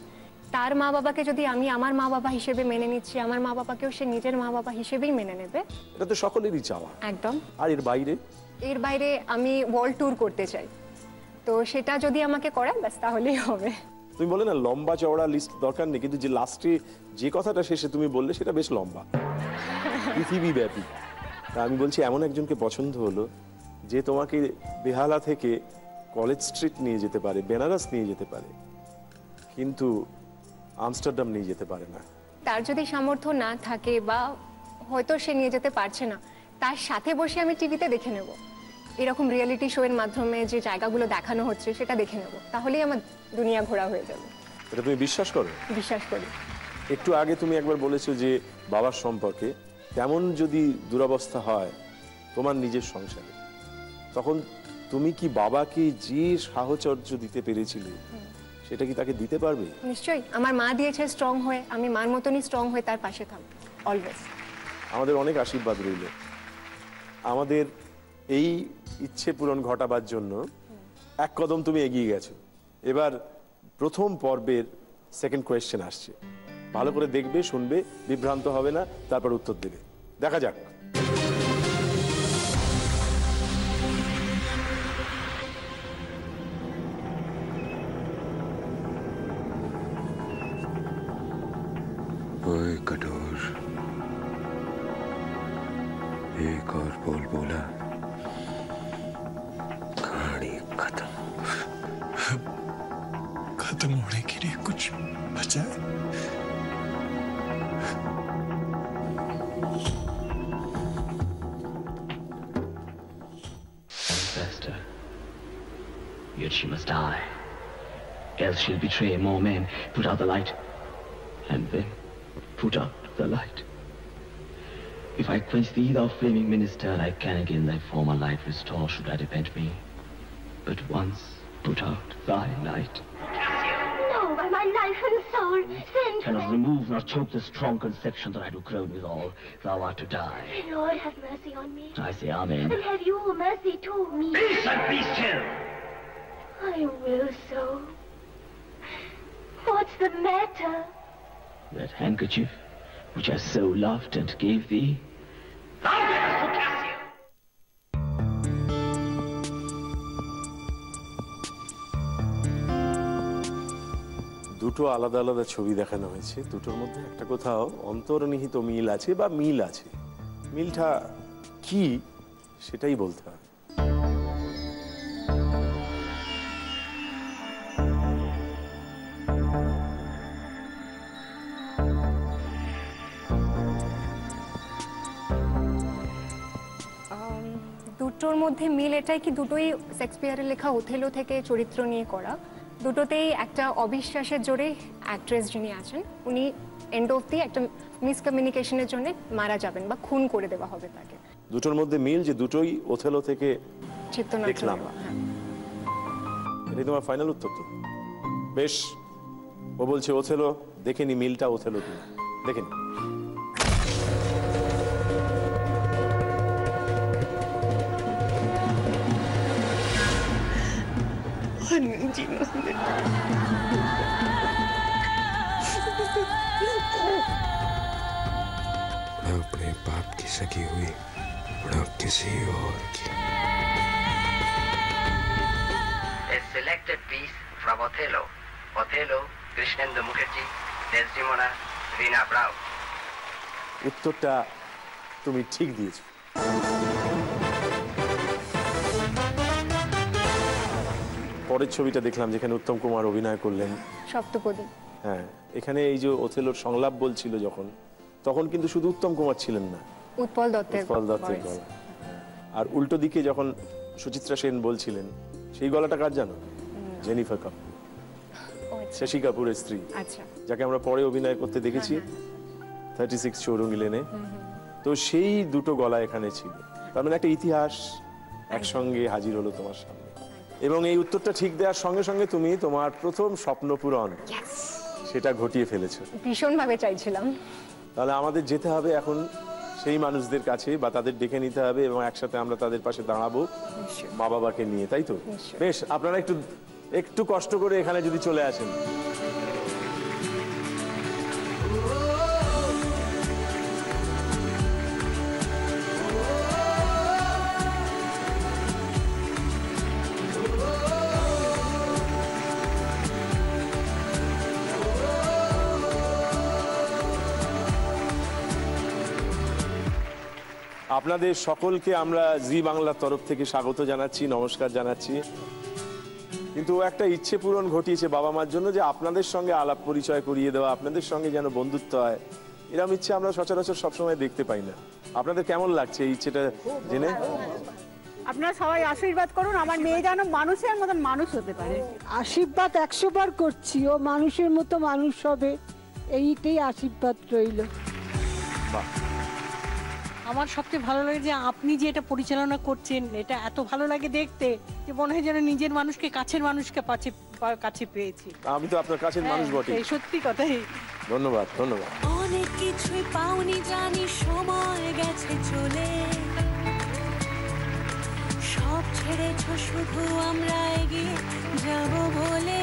তার মা বাবাকে যদি আমি আমার মা বাবা হিসেবে মেনে নিচ্ছি, আমার মা বাবাকেও সে নিজের মা বাবা হিসেবেই মেনে নেবে। এটা তো সকলেরই চাওয়া। একদম। আর এর বাইরে? এর বাইরে আমি ওয়ার্ল্ড ট্যুর করতে চাই, তো সেটা যদি আমাকে করায় ব্যাস তাহলেই হবে। তুমি বলে না লম্বা চওড়া লিস্ট দরকার নেই, কিন্তু যে লাস্টে যে কথাটা শেষে তুমি বললে সেটা বেশ লম্বা, পৃথিবী ব্যাপী। তা আমি বলছি এমন একজনকে পছন্দ হলো যে তোমাকে বেহালা থেকে কলেজ স্ট্রিট নিয়ে যেতে পারে, বেনারস নিয়ে যেতে পারে, কিন্তু আমস্টারডাম নিয়ে যেতে পারে না। তার যদি সামর্থ্য না থাকে বা হয়তো সে নিয়ে যেতে পারছে না, তার সাথে বসে আমি টিভিতে দেখে নেব, এরকম রিয়েলিটি শো এর মাধ্যমে যে জায়গাগুলো দেখানো হচ্ছে সেটা দেখে নেব, তাহলেই আমার দুনিয়া ঘোরা হয়ে যাবে। এটা তুমি বিশ্বাস করো? বিশ্বাস করি। একটু আগে তুমি একবার বলেছো যে বাবার সম্পর্কে তেমন যদি দুরবস্থা হয় তোমার নিজের সংসারে, তখন তুমি কি বাবাকে যে সাহচর্য দিতে পেরেছিলে সেটা কি তাকে দিতে পারবে? নিশ্চয়ই। আমার মা দিয়েছে স্ট্রং হয়ে, আমি মার মতনই স্ট্রং হয়ে তার পাশে থাকবো অলওয়েজ। আমাদের অনেক আশীর্বাদ রইল। আমাদের এই ইচ্ছে পূরণ ঘটাবার জন্য এক কদম তুমি এগিয়ে গেছো। এবার প্রথম পর্বের সেকেন্ড কোয়েশ্চেন আসছে, ভালো করে দেখবে, শুনবে, বিভ্রান্ত হবে না, তারপর উত্তর দেবে। দেখা যাক। ओए कठोर, एक और बोल बोला, कहानी खत्म। खत्म होने के लिए कुछ बचा है? Yet she must die. else she'll betray more men. Put out the light, and then put out the light. If I quench thee, thou flaming minister, I can again thy former light restore, should I repent me. But once put out thy light, No, by my life and soul, send for cannot them. remove nor choke the strong conception that I do crone withal. Thou art to die. Lord, have mercy on me. I say amen. And have you mercy to me. Peace and be still. I will so. What's the matter? That handkerchief which I so loved and gave thee, thou gavest to Cassio. দুটো আলাদা আলাদা ছবি দেখানো হয়েছে, দুটোর মধ্যে একটা কোথাও অন্তর্নিহিত মিল আছে বা মিল আছে। মিলটা কি সেটাই বলতে হবে। দুটোর মধ্যে মিল এটাই কি দুটোই শেক্সপিয়ারের লেখা ওথেলো থেকে চরিত্র নিয়ে করা। দুটোতেই একটা অবিশ্বাসের জোরে অ্যাক্ট্রেস যিনি আছেন উনি এন্ড অফ দি একটা মিসকমিউনিকেশনের জন্য মারা যাবেন বা খুন করে দেওয়া হবে তাকে। দুটোর মধ্যে মিল যে দুটোই ওথেলো থেকে চিত্রনাট্য দেখলাম। নেওয়া, হ্যাঁ। এটাই তোমার ফাইনাল উত্তর তো? বেশ, ও বলছে ওথেলো, দেখে নি মিলটা ওথেলো কিনা, দেখে নি। मैं अपने बाप की सगी हुई उड़प किसी और की। A selected piece from Othello. Othello, Krishnendra Mukherjee, Desdemona, Rina Brown. উত্তরটা তুমি ঠিক দিয়েছো। পরের ছবিটা দেখলাম যেখানে উত্তম কুমার অভিনয় করলেন সপ্তপদী। হ্যাঁ, এখানে এই যে ওথেলোর সংলাপ বলছিল যখন, তখন কিন্তু শুধু উত্তম কুমার ছিলেন না, উৎপল দত্তের দত্তের গলা। আর উল্টো দিকে যখন সুচিত্রা সেন বলছিলেন, সেই গলাটা কার জানো? জেনিফার কাপুর, শশী কাপুরের স্ত্রী, আচ্ছা, যাকে আমরা পরে অভিনয় করতে দেখেছি 36 চৌরঙ্গি লেনে। তো সেই দুটো গলা এখানে ছিল, তার মানে একটা ইতিহাস একসঙ্গে হাজির হলো তোমার সামনে। এবং এই উত্তরটা ঠিক দেওয়ার সঙ্গে সঙ্গে তুমি তোমার প্রথম স্বপ্ন পূরণ সেটা ঘটিয়ে ফেলেছো। ভীষণভাবে চাইছিলাম। তাহলে আমাদের যেতে হবে এখন সেই মানুষদের কাছে, বা তাদের ডেকে নিতে হবে এবং একসাথে আমরা তাদের পাশে দাঁড়াবো মা বাবাকে নিয়ে, তাই তো? বেশ, আপনারা একটু একটু কষ্ট করে এখানে যদি চলে আসেন। আপনাদের সকলকে আমরা জি বাংলার তরফ থেকে স্বাগত জানাচ্ছি, নমস্কার জানাচ্ছি। কিন্তু একটা ইচ্ছে পূরণ ঘটিয়েছে বাবা মার জন্য, যে আপনাদের সঙ্গে আলাপ পরিচয় করিয়ে দেওয়া, আপনাদের সঙ্গে যেন বন্ধুত্ব হয়। এরকম ইচ্ছে আমরা সচরাচর সবসময় দেখতে পাই না। আপনাদের কেমন লাগছে এই ইচ্ছেটা জেনে? আপনারা সবাই আশীর্বাদ করুন আমার মেয়ে যেন মানুষের মতন মানুষ হতে পারে। আশীর্বাদ 100 বার করছি, ও মানুষের মতো মানুষ হবে, এইটাই আশীর্বাদ রইল। আমার সবচেয়ে ভালো লাগে যে আপনি যে এটা পরিচালনা করছেন, এটা এত ভালো লাগে দেখতে যে মনে হয় যেন নিজের মানুষকে, কাছের মানুষকে কাছে পেয়েছি। আমি তো আপনার কাছের মানুষ বটে। সত্যি কথাই। ধন্যবাদ, ধন্যবাদ। অনেক কিছুই পাওনি জানি, সময় গেছে চলে, সব ছেড়েছো শুধু আমরা এগিয়ে যাব বলে।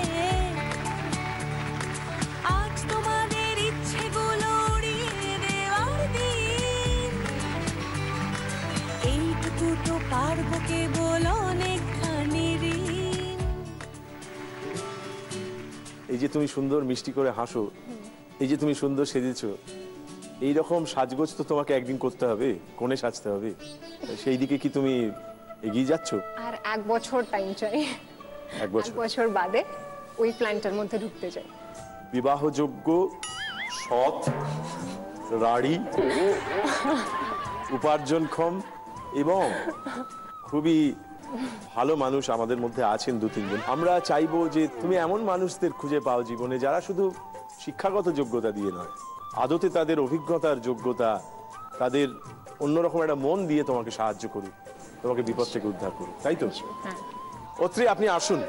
আজ তোমাদের ইচ্ছেগুলো উড়িয়ে দেওয়ার দিন, এইটুকু তো পারবো কেবল অনেকখানি ঋণ। এই যে তুমি সুন্দর মিষ্টি করে হাসো, এই যে তুমি সুন্দর সেজেছো, এইরকম সাজগোজ তো তোমাকে একদিন করতে হবে, কোণে সাজতে হবে। সেই দিকে কি তুমি এগিয়ে যাচ্ছ? আর 1 বছর টাইম চাই, 1 বছর, 1 বছর বাদে ওই প্ল্যানটার মধ্যে ঢুকতে চাই। বিবাহযোগ্য, সৎ, রাড়ি, উপার্জনক্ষম এবং খুবই ভালো মানুষ আমাদের মধ্যে আছেন 2-3 জন। আমরা চাইবো যে তুমি এমন মানুষদের খুঁজে পাও জীবনে যারা শুধু শিক্ষাগত যোগ্যতা দিয়ে নয়, আদতে তাদের অভিজ্ঞতার যোগ্যতা, তাদের অন্যরকম একটা মন দিয়ে তোমাকে সাহায্য করুক, তোমাকে বিপদ থেকে উদ্ধার করুক, তাই তো? অত্রি, আপনি আসুন।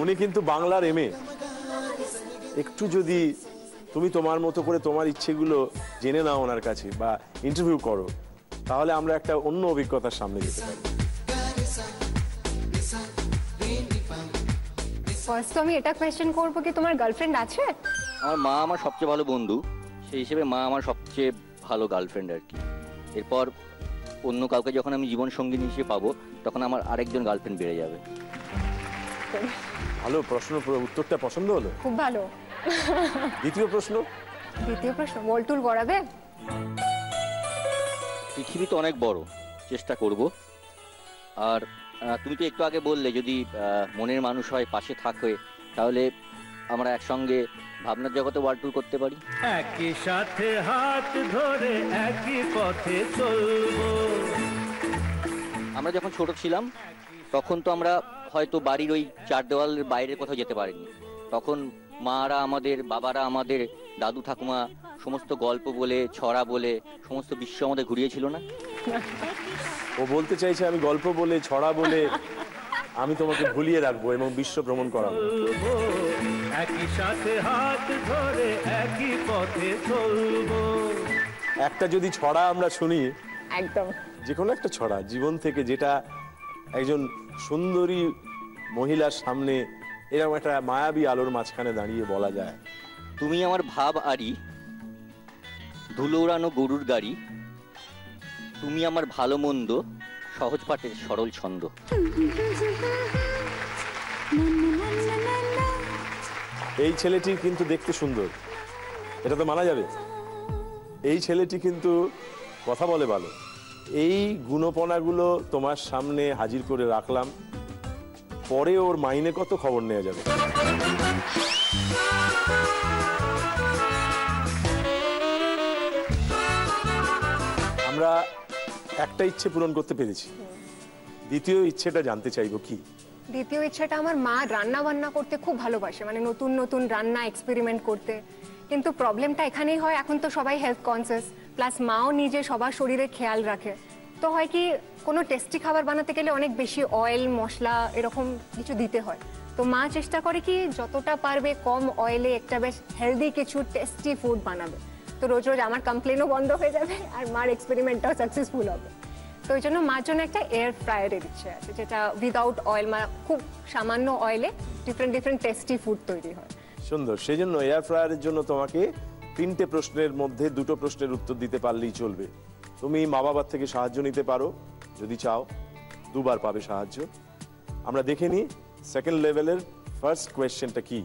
উনি কিন্তু বাংলার এমএ। একটু যদি তুমি তোমার মতো করে তোমার ইচ্ছেগুলো জেনে নাও ওনার কাছে বা ইন্টারভিউ করো, তাহলে আমরা একটা অন্য অভিজ্ঞতার সামনে যেতে পারি। ফার্স্ট তো আমি এটা কোয়েশ্চেন করবো কি তোমার গার্লফ্রেন্ড আছে? আমার মা আমার সবচেয়ে ভালো বন্ধু, সেই হিসেবে মা আমার সবচেয়ে ভালো গার্লফ্রেন্ড আর কি। এরপর অন্য কাউকে যখন আমি জীবন সঙ্গিনী হিসেবে পাবো, তখন আমার আরেকজন গার্লফ্রেন্ড বেড়ে যাবে। ভালো প্রশ্ন, উত্তরটা পছন্দ হলো, খুব ভালো। দ্বিতীয় প্রশ্ন বলটুল গড়াবে? পৃথিবী তো অনেক বড়, চেষ্টা করব। আর তুমি তো একটু আগে বললে যদি মনের মানুষ হয়, পাশে থাকে, তাহলে আমরা একসঙ্গে ভাবনার জগতে ওয়ার্ল্ড ট্যুর করতে পারি। একই সাথে হাত ধরে একই পথে চলবো। আমরা যখন ছোট ছিলাম তখন তো আমরা হয়তো বাড়ির ওই 4 দেওয়ালের বাইরে কোথাও যেতে পারিনি। তখন মারা আমাদের, বাবারা আমাদের, দাদু ঠাকুমা সমস্ত গল্প বলে, ছড়া বলে সমস্ত বিশ্ব আমাদের ঘুরিয়েছিল না? ও বলতে চাইছে আমি গল্প বলে, ছড়া বলে আমি তোমাকে ভুলিয়ে রাখবো এবং বিশ্ব ভ্রমণ করাবো। একই সাথে হাত ধরে একই পথে চলবো। একটা যদি ছড়া আমরা শুনি, একদম যে কোনো একটা ছড়া জীবন থেকে, যেটা একজন সুন্দরী মহিলার সামনে এরকম একটা মায়াবী আলোর মাঝখানে দাঁড়িয়ে বলা যায়, তুমি আমার ভাব আরি, ধুলো উড়ানো গরুর গাড়ি, তুমি আমার ভালো মন্দ, সহজ পাঠের সরল ছন্দ। এই ছেলেটি কিন্তু দেখতে সুন্দর, এটা তো মানা যাবে। এই ছেলেটি কিন্তু কথা বলে ভালো। এই গুণপনাগুলো তোমার সামনে হাজির করে রাখলাম, পরে ওর মাইনে কত খবর নেওয়া যাবে। আমরা একটা ইচ্ছে পূরণ করতে পেরেছি, দ্বিতীয় ইচ্ছেটা জানতে চাইবো কি? দ্বিতীয় ইচ্ছাটা, আমার মা রান্না বান্না করতে খুব ভালোবাসে, মানে নতুন নতুন রান্না এক্সপেরিমেন্ট করতে। কিন্তু প্রবলেমটা এখানেই হয়, এখন তো সবাই হেলথ কনসিয়াস, প্লাস মাও নিজে সবার শরীরে খেয়াল রাখে। তো হয় কি, কোনো টেস্টি খাবার বানাতে গেলে অনেক বেশি অয়েল, মশলা এরকম কিছু দিতে হয়। তো মা চেষ্টা করে কি যতটা পারবে কম অয়েলে একটা বেশ হেলদি কিছু টেস্টি ফুড বানাবে। তো রোজ রোজ আমার কমপ্লেনও বন্ধ হয়ে যাবে আর মার এক্সপেরিমেন্টটাও সাকসেসফুল হবে। তো ওই জন্য মার জন্য একটা এয়ার ফ্রায়ারের ইচ্ছে আছে, যেটা উইদাউট অয়েল, মানে খুব সামান্য অয়েলে ডিফারেন্ট টেস্টি ফুড তৈরি হয়। সুন্দর। সেই জন্য এয়ার ফ্রায়ারের জন্য তোমাকে 3টে প্রশ্নের মধ্যে 2টো প্রশ্নের উত্তর দিতে পারলেই চলবে। তুমি মা বাবার থেকে সাহায্য নিতে পারো, যদি চাও 2বার পাবে সাহায্য। আমরা দেখে নিই সেকেন্ড লেভেলের ফার্স্ট কোয়েশ্চেনটা কি।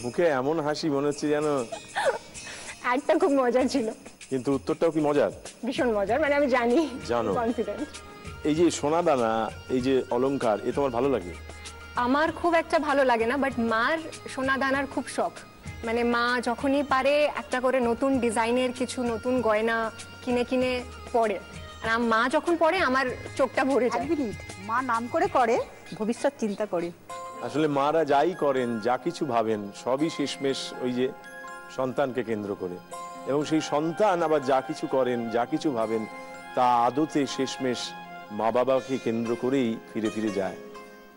মুখে এমন হাসি, মনে হচ্ছে যেন একটা খুব মজা ছিল। কিন্তু উত্তরটাও কি মজার? ভীষণ মজার, মানে আমি জানি, জানো। কনফিডেন্ট। এই যে সোনা দানা, এই যে অলংকার, এ তোমার ভালো লাগে? আমার খুব একটা ভালো লাগে না, বাট মার সোনা দানার খুব শখ। মানে মা যখনই পারে একটা করে নতুন ডিজাইনের কিছু নতুন গয়না কিনে কিনে পরে, আর মা যখন পরে আমার চোখটা ভরে যায়। মা নাম করে করে, ভবিষ্যৎ চিন্তা করে। আসলে মারা যাই করেন, যা কিছু ভাবেন, সবই শেষমেশ ওই যে সন্তানকে কেন্দ্র করে। এবং সেই সন্তান আবার যা কিছু করেন, যা কিছু ভাবেন, তা আদতে শেষমেশ মা বাবাকে কেন্দ্র করেই ফিরে ফিরে যায়।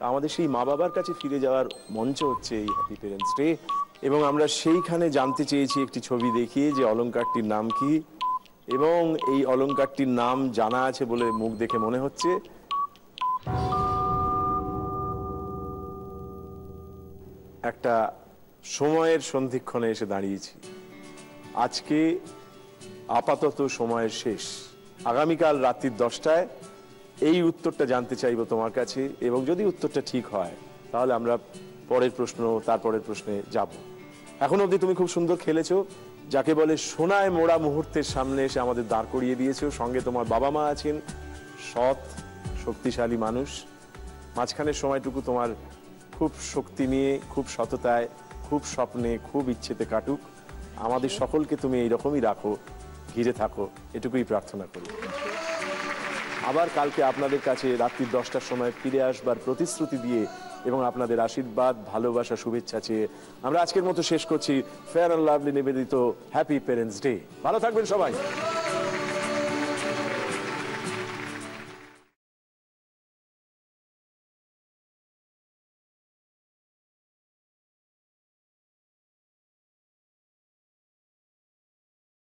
আমাদের সেই মা বাবার কাছে ফিরে যাওয়ার মঞ্চ হচ্ছে এই হ্যাপি পেরেন্টস ডে, এবং আমরা সেইখানে জানতে চেয়েছি একটি ছবি দেখিয়ে যে অলংকারটির নাম কি, এবং এই অলংকারটির নাম জানা আছে বলে মুখ দেখে মনে হচ্ছে। একটা সময়ের সন্ধিক্ষণে এসে দাঁড়িয়েছি। আজকে আপাতত সময়ের শেষ, আগামীকাল রাত্রি 10টায় এই উত্তরটা জানতে চাইবো তোমার কাছে, এবং যদি উত্তরটা ঠিক হয় তাহলে আমরা পরের প্রশ্ন, তারপরের প্রশ্নে যাব। এখন অবধি তুমি খুব সুন্দর খেলেছো, যাকে বলে সোনায় মোড়া মুহূর্তের সামনে এসে আমাদের দাঁড় করিয়ে দিয়েছো। সঙ্গে তোমার বাবা মা আছেন, সৎ শক্তিশালী মানুষ। মাঝখানের সময়টুকু তোমার খুব শক্তি নিয়ে, খুব সততায়, খুব স্বপ্নে, খুব ইচ্ছেতে কাটুক। আমাদের সকলকে তুমি এইরকমই রাখো, ঘিরে থাকো, এটুকুই প্রার্থনা করি। আবার কালকে আপনাদের কাছে রাত্রি 10টার সময় ফিরে আসবার প্রতিশ্রুতি দিয়ে এবং আপনাদের আশীর্বাদ, ভালোবাসা, শুভেচ্ছা চেয়ে আমরা আজকের মতো শেষ করছি ফেয়ার অ্যান্ড লাভলি নিবেদিত হ্যাপি পেরেন্টস ডে। ভালো থাকবেন সবাই।